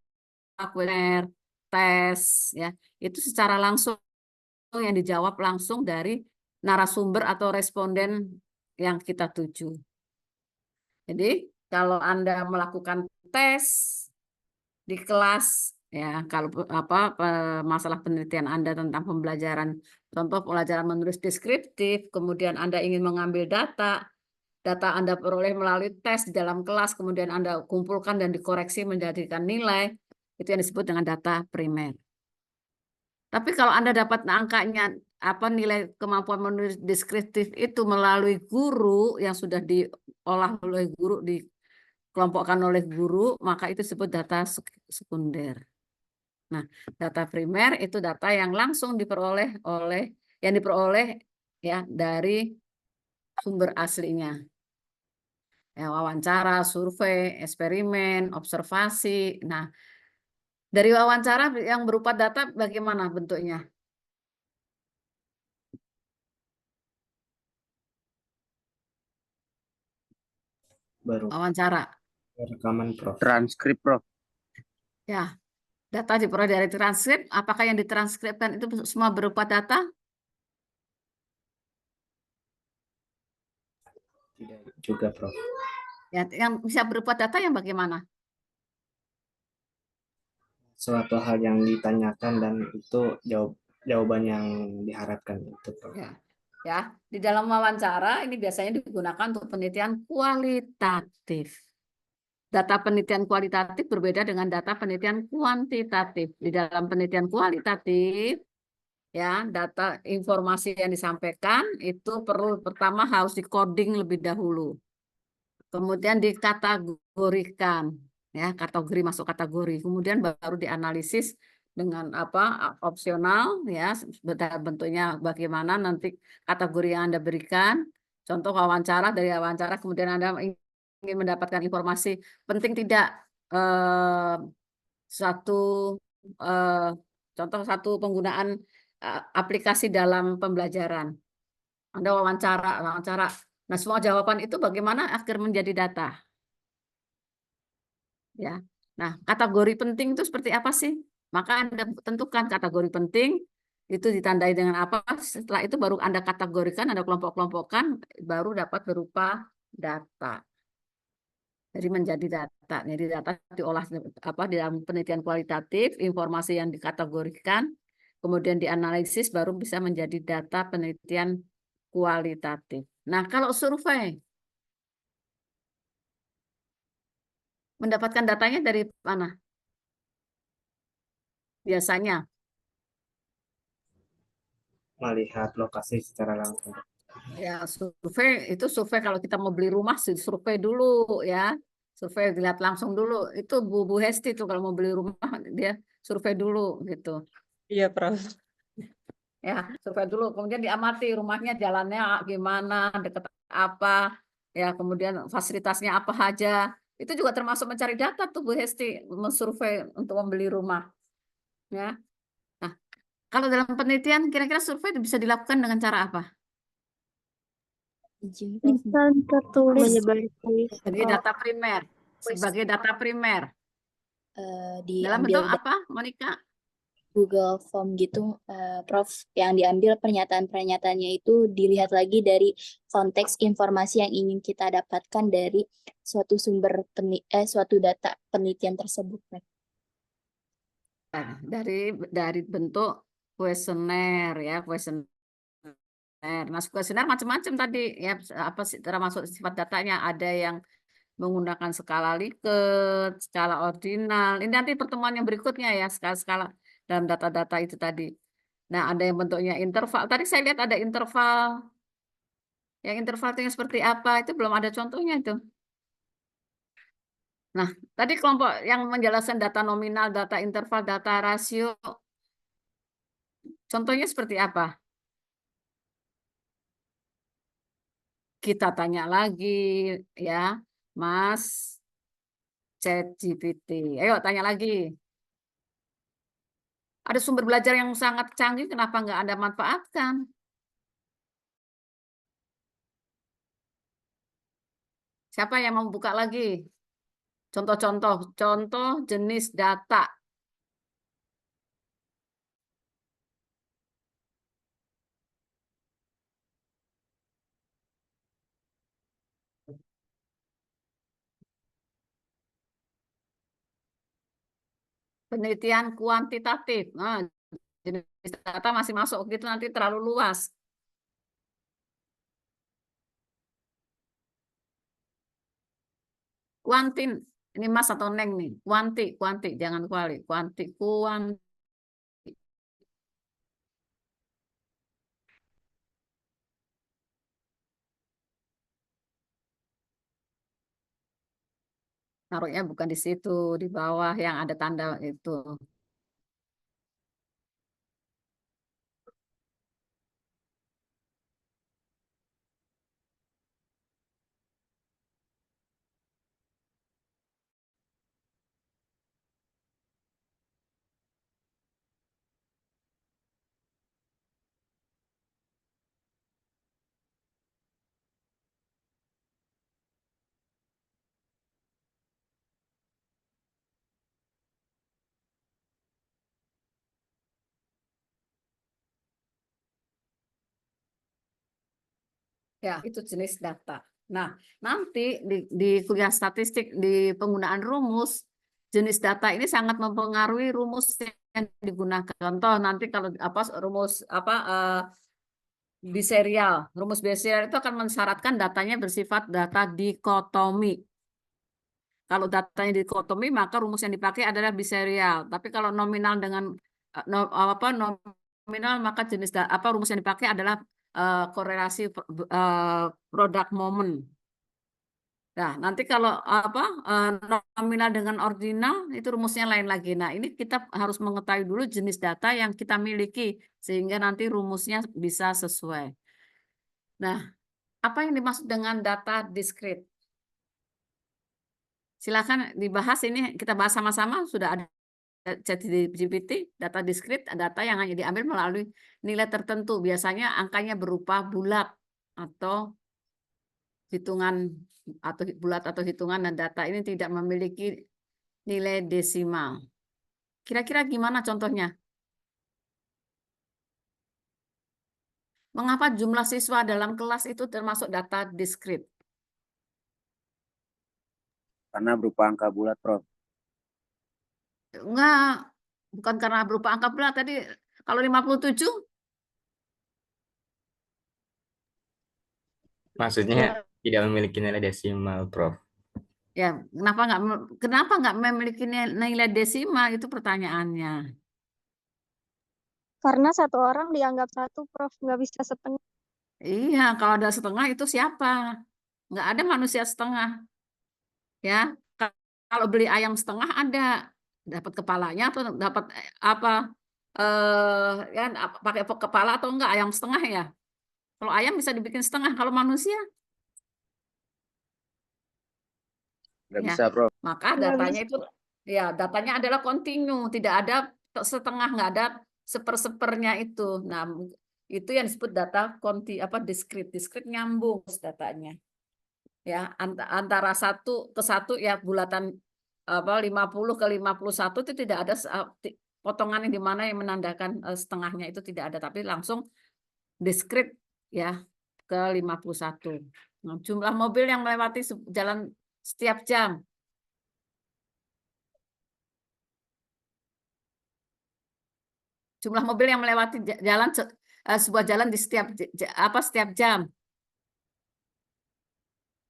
kuesioner, tes, ya itu secara langsung yang dijawab langsung dari narasumber atau responden yang kita tuju. Jadi kalau Anda melakukan tes di kelas, ya kalau masalah penelitian Anda tentang pembelajaran, contoh pelajaran menulis deskriptif, kemudian Anda ingin mengambil data Anda peroleh melalui tes di dalam kelas, kemudian Anda kumpulkan dan dikoreksi menjadikan nilai, itu yang disebut dengan data primer. Tapi kalau Anda dapat angkanya, nilai kemampuan menulis deskriptif itu melalui guru yang sudah diolah oleh guru, dikelompokkan oleh guru, maka itu disebut data sekunder. Nah, data primer itu data yang langsung diperoleh ya dari sumber aslinya. Ya, wawancara, survei, eksperimen, observasi. Nah, dari wawancara yang berupa data bagaimana bentuknya? Wawancara. Rekaman, Prof. Transkrip, Prof. Ya, data diperoleh dari transkrip. Apakah yang ditranskripkan itu semua berupa data? Tidak juga, Prof. Ya, yang bisa berupa data yang bagaimana? Suatu hal yang ditanyakan dan itu jawaban yang diharapkan itu, Prof. Ya. Ya, di dalam wawancara ini biasanya digunakan untuk penelitian kualitatif. Data penelitian kualitatif berbeda dengan data penelitian kuantitatif. Di dalam penelitian kualitatif, ya, data informasi yang disampaikan itu perlu pertama harus di-coding lebih dahulu. Kemudian dikategorikan, ya, kategori masuk kategori. Kemudian baru dianalisis dengan apa opsional, ya, bentuknya bagaimana nanti kategori yang Anda berikan. Contoh wawancara, dari wawancara kemudian Anda ingin mendapatkan informasi penting tidak contoh satu penggunaan aplikasi dalam pembelajaran. Anda wawancara. Nah, semua jawaban itu bagaimana akhir menjadi data. Ya. Nah, kategori penting itu seperti apa sih? Maka Anda tentukan kategori penting itu ditandai dengan apa. Setelah itu baru Anda kategorikan, Anda kelompok-kelompokkan, baru dapat berupa data. Jadi menjadi data. Jadi data diolah apa di dalam penelitian kualitatif, informasi yang dikategorikan, kemudian dianalisis baru bisa menjadi data penelitian kualitatif. Nah, kalau survei mendapatkan datanya dari mana? Biasanya Melihat lokasi secara langsung. ya, survei kalau kita mau beli rumah survei dulu ya. Survei dilihat langsung dulu. Itu Bu Hesti tuh kalau mau beli rumah dia survei dulu gitu. Iya, Prof. Ya, survei dulu. Kemudian diamati rumahnya jalannya gimana, dekat apa, ya, kemudian fasilitasnya apa aja. Itu juga termasuk mencari data tuh Bu Hesti, mensurvei untuk membeli rumah. Ya. Nah, kalau dalam penelitian kira-kira survei bisa dilakukan dengan cara apa? Bisa tertulis Menyebar kuis. Sebagai data primer. Sebagai data primer. Dalam bentuk Diambil apa, Monica? Google Form gitu, Prof, yang diambil pernyataan-pernyataannya itu dilihat lagi dari konteks informasi yang ingin kita dapatkan dari suatu suatu data penelitian tersebut. Dari bentuk kuesioner ya, kuesioner. Nah, kuesioner macam-macam tadi ya, apa sih termasuk sifat datanya, ada yang menggunakan skala Likert, skala ordinal. Ini nanti pertemuan yang berikutnya ya, skala-skala dalam data-data itu tadi. Nah, ada yang bentuknya interval. Tadi saya lihat ada interval. Yang interval itu seperti apa? Itu belum ada contohnya itu. Nah, tadi kelompok yang menjelaskan data nominal, data interval, data rasio. Contohnya seperti apa? Kita tanya lagi ya, Mas ChatGPT. Ayo tanya lagi. Ada sumber belajar yang sangat canggih, kenapa nggak Anda manfaatkan? Siapa yang mau buka lagi? Contoh jenis data. Penelitian kuantitatif. Nah, jenis data masih masuk gitu nanti terlalu luas. Kuantin, ini Mas atau Neng nih? Kuanti, jangan kuali. Kuanti. Naruhnya bukan di situ, di bawah yang ada tanda itu. Ya, itu jenis data. Nah, nanti di kuliah statistik, di penggunaan rumus, jenis data ini sangat mempengaruhi rumus yang digunakan. Contoh nanti kalau rumus biserial. Rumus biserial itu akan mensyaratkan datanya bersifat data dikotomi. Kalau datanya dikotomi, maka rumus yang dipakai adalah biserial. Tapi kalau nominal dengan nominal, maka jenis rumus yang dipakai adalah korelasi product moment. Nah, nanti kalau nominal dengan ordinal itu rumusnya lain lagi. Nah, ini kita harus mengetahui dulu jenis data yang kita miliki sehingga nanti rumusnya bisa sesuai. Nah, apa yang dimaksud dengan data discrete? Silakan dibahas, ini kita bahas sama-sama. Sudah ada ChatGPT, data discrete, data yang hanya diambil melalui nilai tertentu. Biasanya angkanya berupa bulat atau hitungan atau bulat atau hitungan, dan data ini tidak memiliki nilai desimal. Kira-kira gimana contohnya? Mengapa jumlah siswa dalam kelas itu termasuk data discrete? Karena berupa angka bulat, Prof. Enggak, bukan karena berupa angka bulat. Tadi kalau 57? Maksudnya tidak memiliki nilai desimal, Prof. Ya, kenapa nggak memiliki nilai desimal, itu pertanyaannya. Karena satu orang dianggap satu, Prof. Nggak bisa setengah. Iya, kalau ada setengah itu siapa? Nggak ada manusia setengah. Ya, kalau beli ayam setengah ada, dapat kepalanya atau dapat apa? Ya, pakai kepala atau enggak ayam setengah ya? Kalau ayam bisa dibikin setengah, kalau manusia Nggak ya, bisa, Prof. maka Nggak datanya bisa. itu ya datanya adalah kontinu, tidak ada setengah, nggak ada sepersepernya itu. Nah, itu yang disebut data discrete. Discrete nyambung datanya. Ya, antara satu ke satu ya, bulatan 50 ke 51 itu tidak ada potongan yang dimana yang menandakan setengahnya, itu tidak ada, tapi langsung discrete ya ke 51. Nah, jumlah mobil yang melewati jalan setiap jam. Jumlah mobil yang melewati jalan sebuah jalan di setiap jam.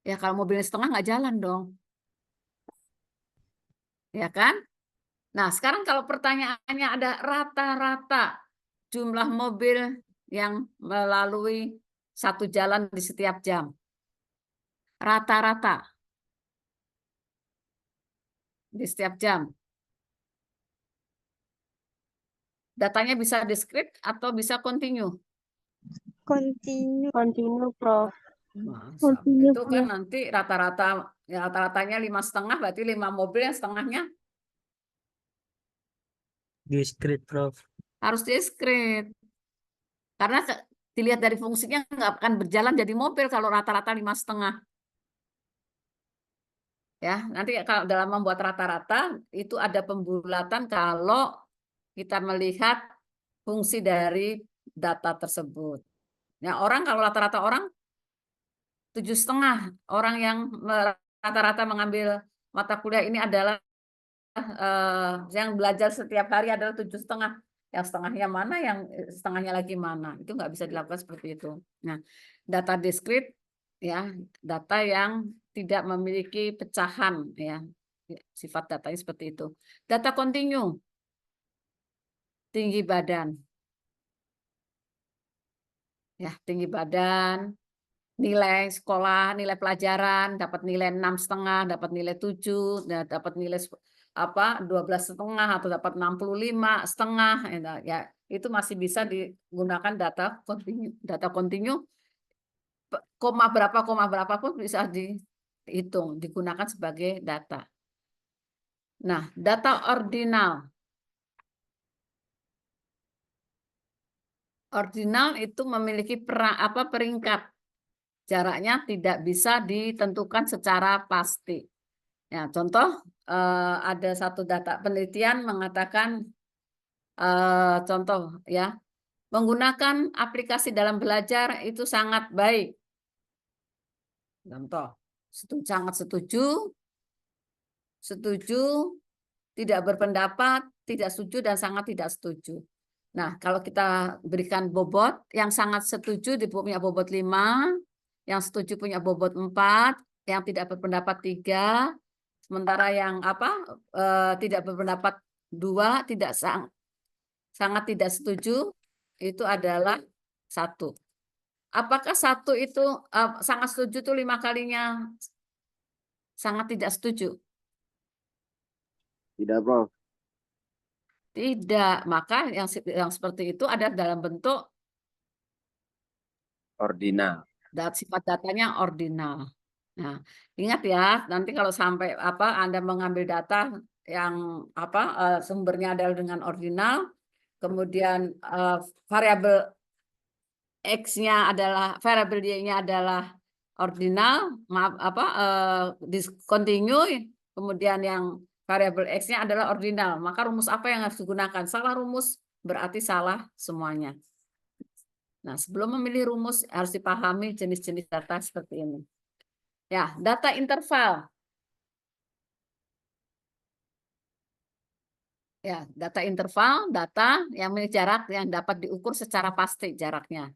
Ya, kalau mobilnya setengah nggak jalan dong. Ya kan? Nah, sekarang kalau pertanyaannya ada rata-rata jumlah mobil yang melalui satu jalan di setiap jam. Rata-rata di setiap jam. Datanya bisa discrete atau bisa continue? Continue, Prof. Itu kan nanti rata-rata, ya rata-ratanya 5,5, berarti 5 mobil yang setengahnya Discrete, Prof. harus discrete. Karena dilihat dari fungsinya nggak akan berjalan jadi mobil kalau rata-rata 5,5. Ya, nanti kalau dalam membuat rata-rata itu ada pembulatan kalau kita melihat fungsi dari data tersebut. Ya, kalau rata-rata orang 7,5 orang yang rata-rata mengambil mata kuliah ini adalah yang belajar setiap hari adalah 7,5. Yang setengahnya mana, yang setengahnya lagi mana, itu nggak bisa dilakukan seperti itu. Nah, data discrete ya, data yang tidak memiliki pecahan ya, sifat datanya seperti itu. Data kontinu, tinggi badan ya, tinggi badan, nilai sekolah, nilai pelajaran, dapat nilai 6,5, dapat nilai 7, dapat nilai 12,5 atau dapat 65,5 ya, itu masih bisa digunakan data kontinu. Koma berapa pun bisa dihitung, digunakan sebagai data. Nah, data ordinal. Ordinal itu memiliki peringkat. Jaraknya tidak bisa ditentukan secara pasti. Ya, contoh ada satu data penelitian mengatakan contoh ya, menggunakan aplikasi dalam belajar itu sangat baik. Contoh, sangat setuju, tidak berpendapat, tidak setuju, dan sangat tidak setuju. Nah, kalau kita berikan bobot, yang sangat setuju punya bobot 5, yang setuju punya bobot 4, yang tidak berpendapat 3, sementara yang tidak berpendapat 2, sangat tidak setuju itu adalah 1. Apakah 1 itu sangat setuju itu 5 kalinya sangat tidak setuju? Tidak, Prof. Tidak, maka yang seperti itu ada dalam bentuk Ordinal. sifat datanya ordinal. Nah, ingat ya, nanti kalau sampai Anda mengambil data yang sumbernya adalah dengan ordinal, kemudian variabel X-nya adalah variabel Y-nya adalah ordinal, discontinue, kemudian yang variabel X-nya adalah ordinal. Maka rumus apa yang harus digunakan? Salah rumus berarti salah semuanya. Nah, sebelum memilih rumus harus dipahami jenis-jenis data seperti ini. Ya, data interval. Ya, data interval, data yang memiliki jarak yang dapat diukur secara pasti jaraknya.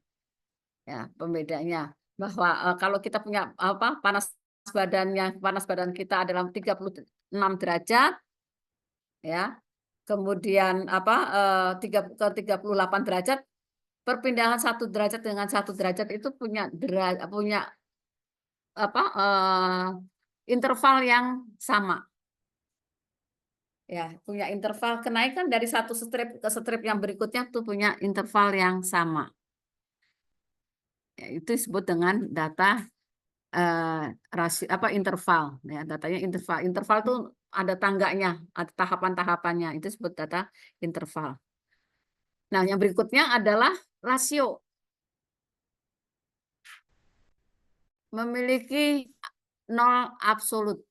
Ya, pembedanya bahwa kalau kita punya panas badan kita adalah 36 derajat, ya. Kemudian 38 derajat, perpindahan 1 derajat dengan 1 derajat itu punya interval yang sama. Ya, punya interval kenaikan dari satu strip ke strip yang berikutnya tuh punya interval yang sama. Ya, itu disebut dengan data interval. Ya, datanya interval. Interval itu ada tangganya, ada tahapan-tahapannya. Itu disebut data interval. Nah, yang berikutnya adalah rasio. Memiliki 0 absolut.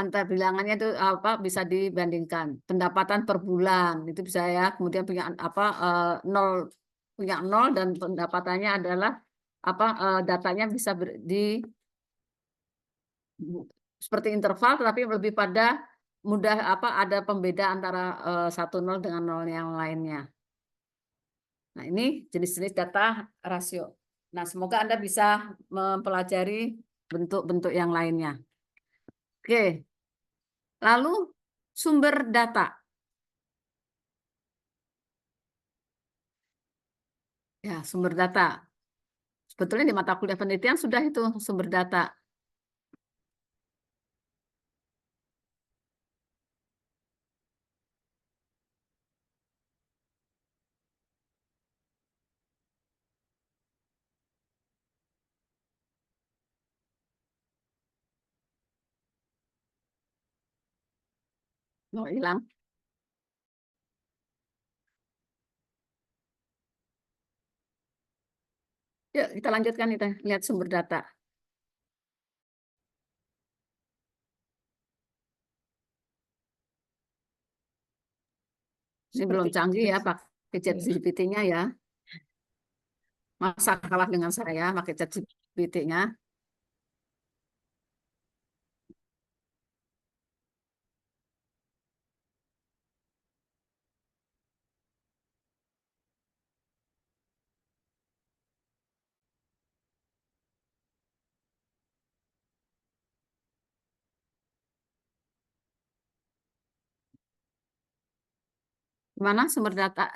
Antar bilangannya itu bisa dibandingkan. Pendapatan per bulan itu bisa ya. Kemudian punya 0 dan pendapatannya adalah datanya bisa seperti interval, tetapi lebih pada mudah ada pembeda antara 1 0 dengan 0 yang lainnya. Nah, ini jenis-jenis data rasio. Nah, semoga Anda bisa mempelajari bentuk-bentuk yang lainnya. Oke. Lalu sumber data. Ya, sumber data. Sebetulnya di mata kuliah penelitian sudah itu sumber data. Oh, hilang. Yuk, kita lanjutkan, kita lihat sumber data. Ini belum canggih ya pakai ChatGPT-nya ya. Masa kalah dengan saya pakai ChatGPT-nya. Mana sumber data?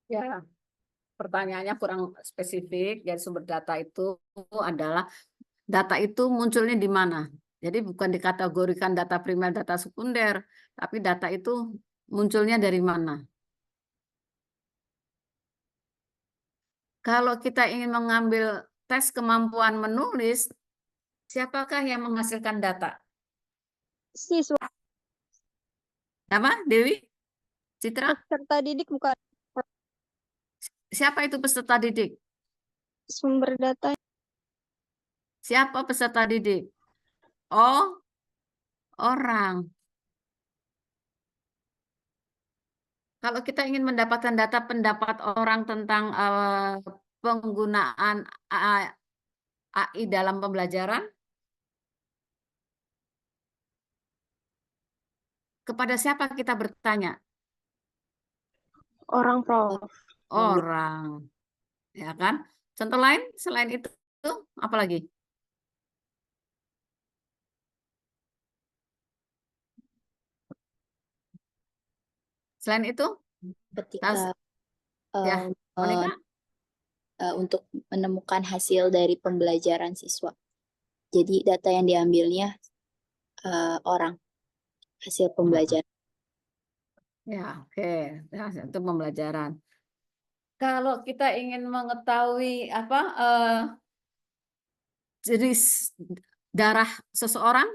Ya, pertanyaannya kurang spesifik. Jadi sumber data itu adalah data itu munculnya di mana. Jadi bukan dikategorikan data primer, data sekunder, tapi data itu munculnya dari mana. Kalau kita ingin mengambil tes kemampuan menulis, siapakah yang menghasilkan data? Siswa. Apa, Dewi? Citra? Peserta didik bukan Siapa itu peserta didik? sumber data. Siapa peserta didik? Oh, orang. Kalau kita ingin mendapatkan data pendapat orang tentang penggunaan AI dalam pembelajaran, kepada siapa kita bertanya? Orang, Prof. Orang. Ya kan? Contoh lain selain itu apa lagi? Selain itu? Ketika Ya, Monica? Untuk menemukan hasil dari pembelajaran siswa. Jadi data yang diambilnya orang, hasil pembelajaran. Ya, oke. Ya, itu pembelajaran. Kalau kita ingin mengetahui apa jenis darah seseorang,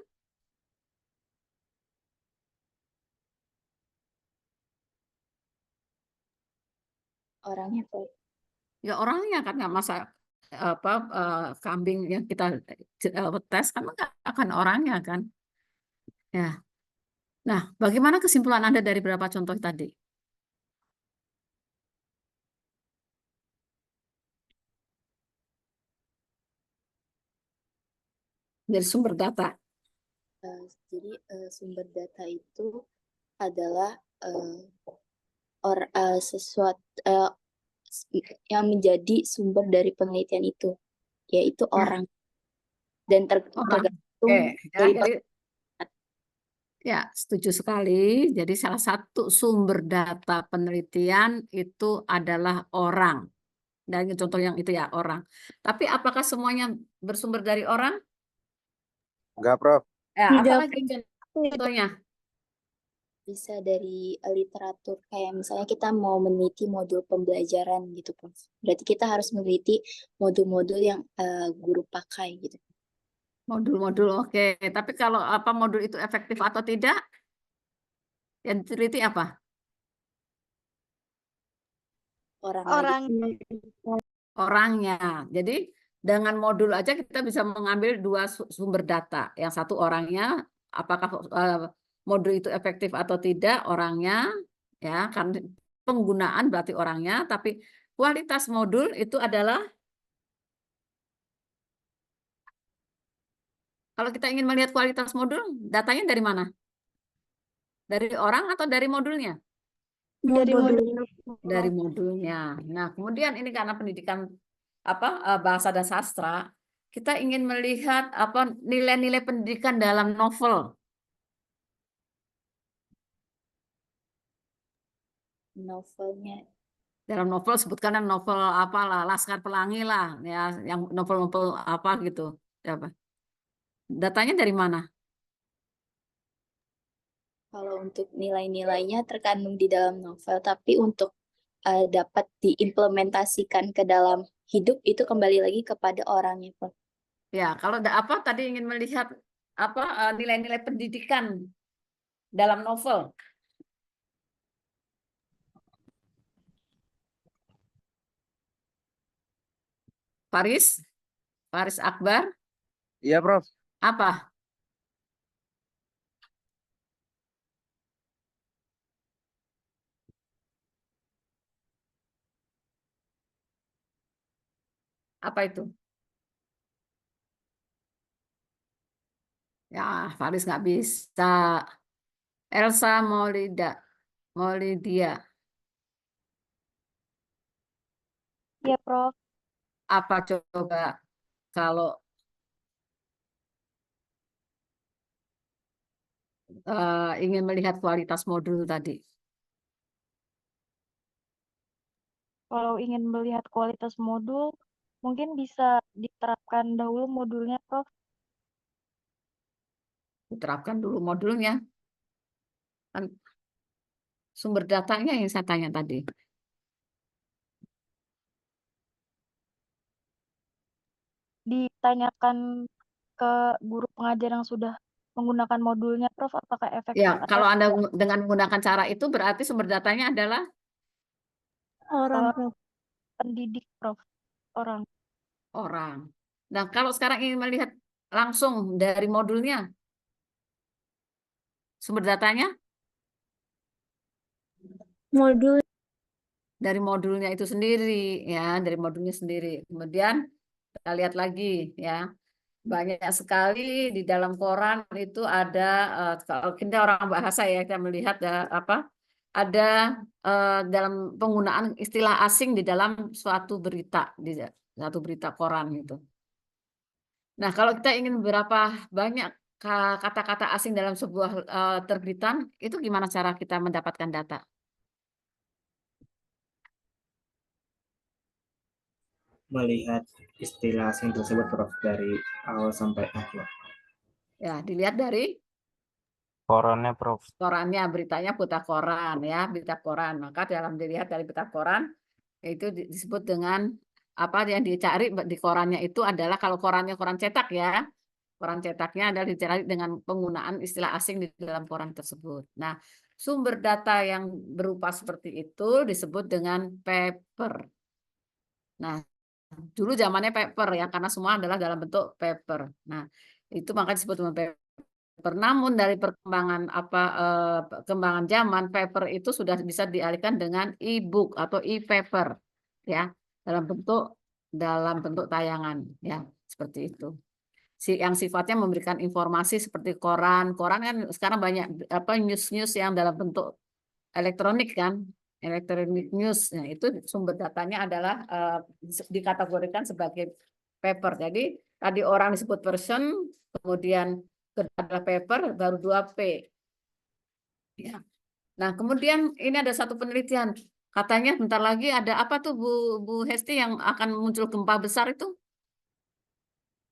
Orangnya, Prof. ya orangnya kan nggak masa apa kambing yang kita tes kan nggak akan orangnya kan. Ya. Nah, bagaimana kesimpulan Anda dari beberapa contoh tadi? Dari sumber data. Jadi sumber data itu adalah sesuatu yang menjadi sumber dari penelitian itu, yaitu orang. Dan tergantung dari ya, setuju sekali. Jadi salah satu sumber data penelitian itu adalah orang. Dan contoh yang itu ya orang. Tapi apakah semuanya bersumber dari orang? Enggak, Prof. Ya, apalagi contohnya? Bisa dari literatur, kayak misalnya kita mau meneliti modul pembelajaran gitu, Prof. Berarti kita harus meneliti modul-modul yang guru pakai gitu. Modul-modul, oke. Tapi kalau apa modul itu efektif atau tidak? Yang diteliti apa? Orangnya. Jadi dengan modul aja kita bisa mengambil dua sumber data. Yang satu orangnya, apakah modul itu efektif atau tidak, orangnya, ya kan penggunaan berarti orangnya, tapi kualitas modul itu adalah kalau kita ingin melihat kualitas modul, datanya dari mana? Dari orang atau dari modulnya? Dari modulnya. Dari modulnya. Nah, kemudian ini karena pendidikan bahasa dan sastra, kita ingin melihat apa nilai-nilai pendidikan dalam novel. Novelnya. Dalam novel sebutkan novel apalah Laskar Pelangi lah, ya yang novel-novel apa gitu. Apa? Datanya dari mana? Kalau untuk nilai-nilainya terkandung di dalam novel, tapi untuk dapat diimplementasikan ke dalam hidup itu kembali lagi kepada orangnya, Prof. Ya, kalau apa tadi ingin melihat apa nilai-nilai pendidikan dalam novel. Faris Akbar. Iya, Prof. Apa? Apa itu? Ya, Faris nggak bisa. Elsa Maulidia. Ya, Prof. Apa coba kalau ingin melihat kualitas modul tadi? Kalau ingin melihat kualitas modul, mungkin bisa diterapkan dahulu modulnya, Prof. Diterapkan dulu modulnya. Kan sumber datanya yang saya tanya tadi. ditanyakan ke guru pengajar yang sudah menggunakan modulnya, Prof, apakah efektif Ya, kalau atau Anda dengan menggunakan cara itu berarti sumber datanya adalah orang, Prof. Pendidik, Prof, orang. orang. Nah, kalau sekarang ingin melihat langsung dari modulnya, sumber datanya Modul dari modulnya itu sendiri, ya, dari modulnya sendiri. Kemudian kita lihat lagi, ya, banyak sekali di dalam koran itu ada, kalau kita orang bahasa ya, kita melihat ada dalam penggunaan istilah asing di dalam suatu berita, di satu berita koran itu. Nah, kalau kita ingin berapa banyak kata-kata asing dalam sebuah terbitan, itu gimana cara kita mendapatkan data? Melihat istilah asing tersebut, Prof, dari awal sampai akhir. Ya, dilihat dari Korannya, Prof. korannya, beritanya berita koran, ya, berita koran. Maka dalam dilihat dari berita koran, itu disebut dengan apa yang dicari di korannya itu adalah, kalau korannya koran cetak ya, koran cetaknya adalah dicari dengan penggunaan istilah asing di dalam koran tersebut. Nah, sumber data yang berupa seperti itu disebut dengan paper. Nah, dulu zamannya paper ya, karena semua adalah dalam bentuk paper. Nah, itu maka disebut dengan paper. Namun dari perkembangan perkembangan zaman, paper itu sudah bisa dialihkan dengan e-book atau e-paper, ya, dalam bentuk tayangan, ya, seperti itu. Yang sifatnya memberikan informasi seperti koran kan sekarang banyak news yang dalam bentuk elektronik kan, electronic news. Nah, itu sumber datanya adalah dikategorikan sebagai paper. Jadi tadi orang disebut person, kemudian adalah paper, baru 2P. Ya. Nah, kemudian ini ada satu penelitian. Katanya bentar lagi ada apa tuh Bu Hesti, yang akan muncul gempa besar itu?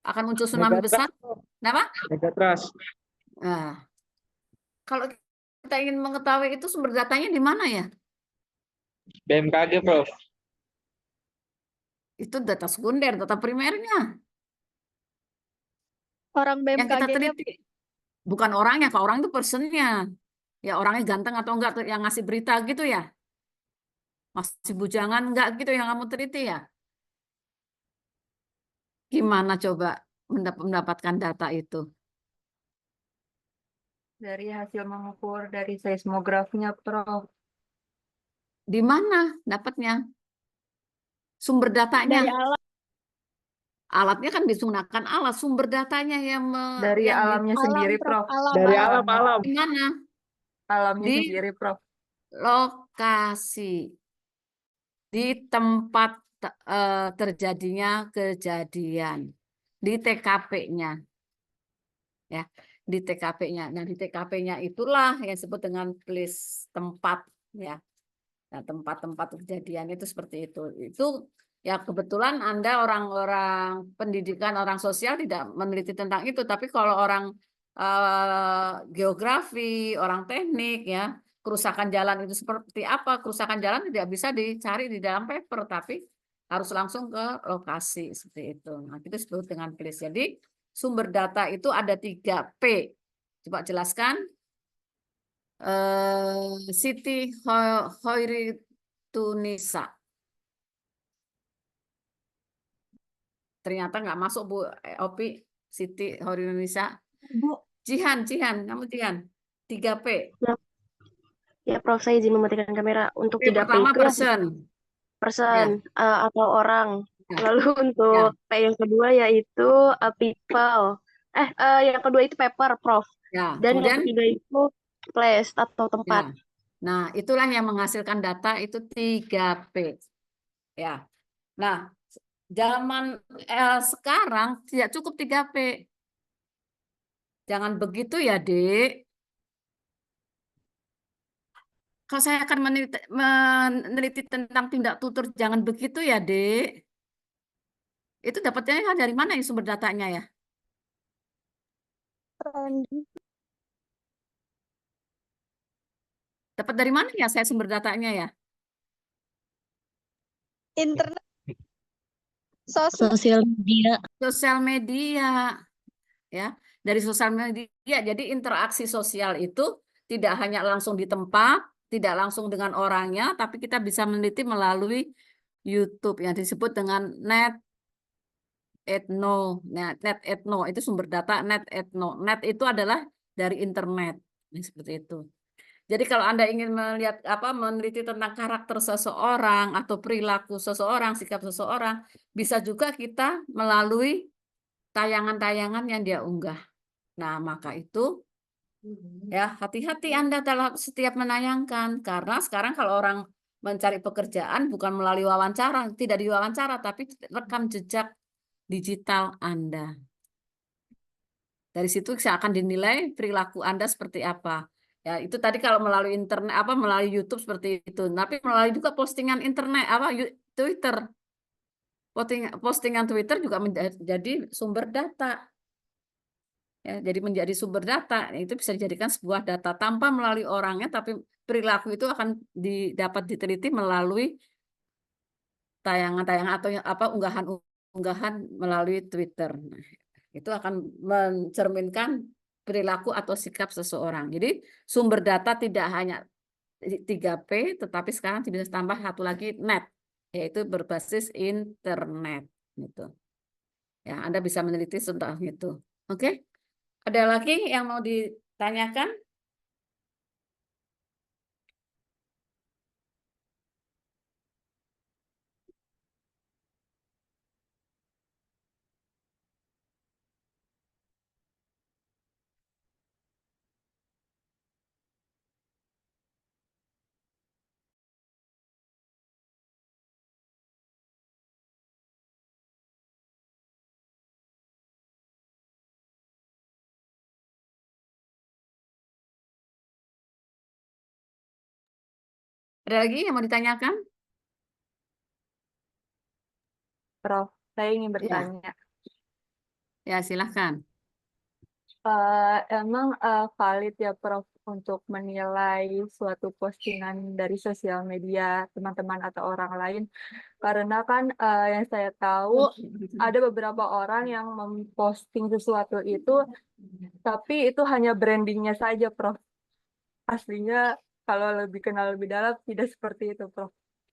Akan muncul tsunami besar? Kenapa? Megatrust. Nah, kalau kita ingin mengetahui itu sumber datanya di mana ya? BMKG, Prof. Itu data sekunder, data primernya. Orang Yang kita BMKG-nya teliti. Bukan orangnya, kalau orang itu personnya. Ya orangnya ganteng atau enggak yang ngasih berita gitu ya. Masih bujangan enggak gitu yang kamu teliti ya. Gimana coba mendapatkan data itu? Dari hasil mengukur dari seismografinya, Prof. Di mana dapatnya? Sumber datanya. dari alat. Alatnya kan digunakan alat, sumber datanya Dari yang alamnya sendiri, Prof. Dari alam. di mana? Alamnya Di sendiri, Prof. Lokasi. Di tempat terjadinya kejadian. Di TKP-nya. Ya, di TKP-nya. Nah, di TKP-nya itulah yang disebut dengan place, tempat, ya. Nah, tempat-tempat kejadian itu seperti itu. Itu ya kebetulan Anda orang-orang pendidikan, orang sosial tidak meneliti tentang itu, tapi kalau orang geografi, orang teknik, ya, kerusakan jalan itu seperti apa? Kerusakan jalan tidak bisa dicari di dalam paper, tapi harus langsung ke lokasi seperti itu. Nah, itu disebut dengan place. Jadi sumber data itu ada 3P. Coba jelaskan. Siti Hoiritunisa. Ternyata nggak masuk Bu Opi, Siti Hoiritunisa. Bu. Jihan, kamu Jihan. 3P. Ya, Prof, saya izin mematikan kamera. Untuk P 3P pertama itu person. Atau orang. Ya. Lalu untuk P yang kedua yaitu people. Yang kedua itu paper, Prof. Ya, Dan kemudian yang ketiga itu place atau tempat. ya. Nah, itulah yang menghasilkan data itu 3P. Ya. Nah, zaman sekarang tidak cukup 3P. Jangan begitu ya, Dek. Kalau saya akan meneliti tentang tindak tutur, jangan begitu ya, Dek. Itu dapatnya dari mana ya sumber datanya ya? Dapat dari mana ya saya sumber datanya ya? Internet. Sosial media. Sosial media, ya. Dari sosial media, jadi interaksi sosial itu tidak hanya langsung di tempat, tidak langsung dengan orangnya, tapi kita bisa meneliti melalui YouTube yang disebut dengan NetEthno. Nah, NetEthno itu sumber data NetEthno. Net itu adalah dari internet, seperti itu. Jadi kalau Anda ingin melihat meneliti tentang karakter seseorang atau perilaku seseorang, sikap seseorang, bisa juga kita melalui tayangan-tayangan yang dia unggah. Nah, maka itu ya hati-hati Anda dalam setiap menayangkan, karena sekarang kalau orang mencari pekerjaan bukan melalui wawancara, tidak diwawancara, tapi rekam jejak digital Anda. Dari situ akan dinilai perilaku Anda seperti apa. Ya, itu tadi kalau melalui internet melalui YouTube seperti itu. Tapi melalui juga postingan internet Twitter. Postingan Twitter juga menjadi sumber data. Ya, jadi menjadi sumber data. Itu bisa dijadikan sebuah data tanpa melalui orangnya, tapi perilaku itu akan dapat diteliti melalui tayangan-tayangan atau unggahan melalui Twitter. Nah, itu akan mencerminkan perilaku atau sikap seseorang. Jadi sumber data tidak hanya 3P, tetapi sekarang bisa tambah satu lagi net, yaitu berbasis internet. Gitu. Ya, Anda bisa meneliti tentang itu. Oke? Ada lagi yang mau ditanyakan? Ada lagi yang mau ditanyakan? Prof, saya ingin Ya, bertanya. ya silahkan. Emang valid ya Prof untuk menilai suatu postingan dari sosial media teman-teman atau orang lain? Karena kan yang saya tahu ada beberapa orang yang memposting sesuatu itu, tapi itu hanya brandingnya saja Prof. Aslinya kalau lebih kenal lebih dalam tidak seperti itu Prof.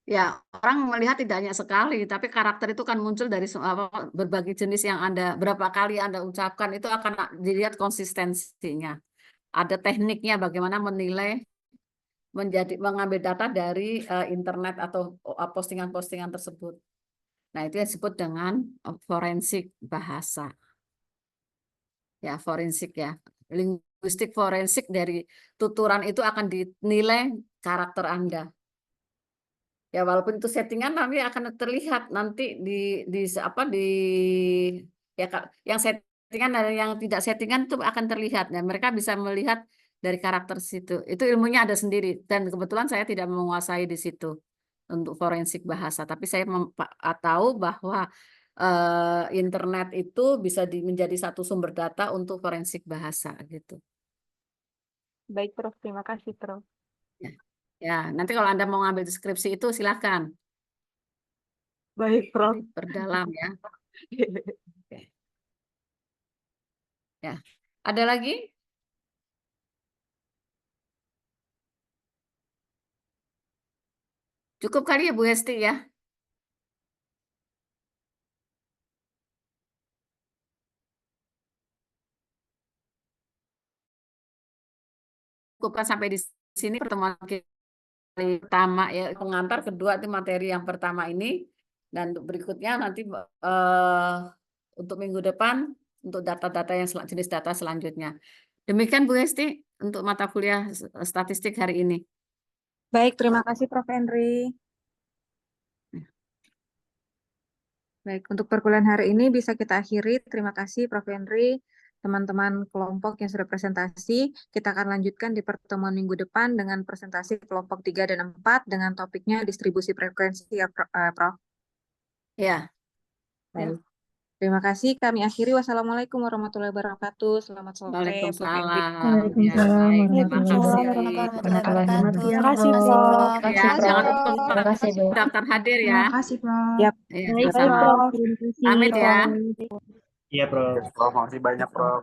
Ya, orang melihat tidak hanya sekali, tapi karakter itu kan muncul dari berbagai jenis yang berapa kali Anda ucapkan, itu akan dilihat konsistensinya. Ada tekniknya bagaimana menilai, mengambil data dari internet atau postingan-postingan tersebut. Nah, itu yang disebut dengan forensik bahasa. Ya, forensik ya. Linguistik forensik, dari tuturan itu akan dinilai karakter Anda. Ya, walaupun itu settingan, tapi akan terlihat nanti ya yang settingan dan yang tidak settingan itu akan terlihat. Dan mereka bisa melihat dari karakter situ. Itu ilmunya ada sendiri. Dan kebetulan saya tidak menguasai di situ untuk forensik bahasa. Tapi saya tahu bahwa internet itu bisa menjadi satu sumber data untuk forensik bahasa gitu. Baik Prof, terima kasih Prof. Ya, nanti kalau Anda mau ngambil deskripsi itu silakan. Baik Prof. Perdalam ya. Oke. Ya, ada lagi? Cukup kali ya Bu Hesti ya. Cukupkan sampai di sini pertemuan pertama ya, pengantar kedua itu materi yang pertama ini, dan untuk berikutnya nanti untuk minggu depan untuk data-data yang jenis data selanjutnya. Demikian Bu Hesti untuk mata kuliah statistik hari ini. Baik, terima kasih Prof. Henry. Baik, untuk perkuliahan hari ini bisa kita akhiri. Terima kasih Prof. Henry, teman-teman kelompok yang sudah presentasi. Kita akan lanjutkan di pertemuan minggu depan dengan presentasi kelompok 3 dan 4 dengan topiknya distribusi frekuensi ya Prof. Ya. Baik. Terima kasih. Kami akhiri. Wassalamualaikum warahmatullahi wabarakatuh. Selamat sore, Prof. Hendrik. Waalaikumsalam. Ya, Waalaikumsalam baik. Terima warahmatullahi kasih. Warahmatullahi wabarakatuh. wabarakatuh. Terima kasih, Terima kasih, Prof. Prof. Terima kasih, Ya, jangan Prof. lupa Terima kasih, Bu. daftar hadir ya. Terima kasih, Prof. Yap. Iya, Baik, sama-sama. Prof. Prof. Terima kasih, Pamit ya. Prof. Iya, Prof. Prof, makasih banyak, Prof.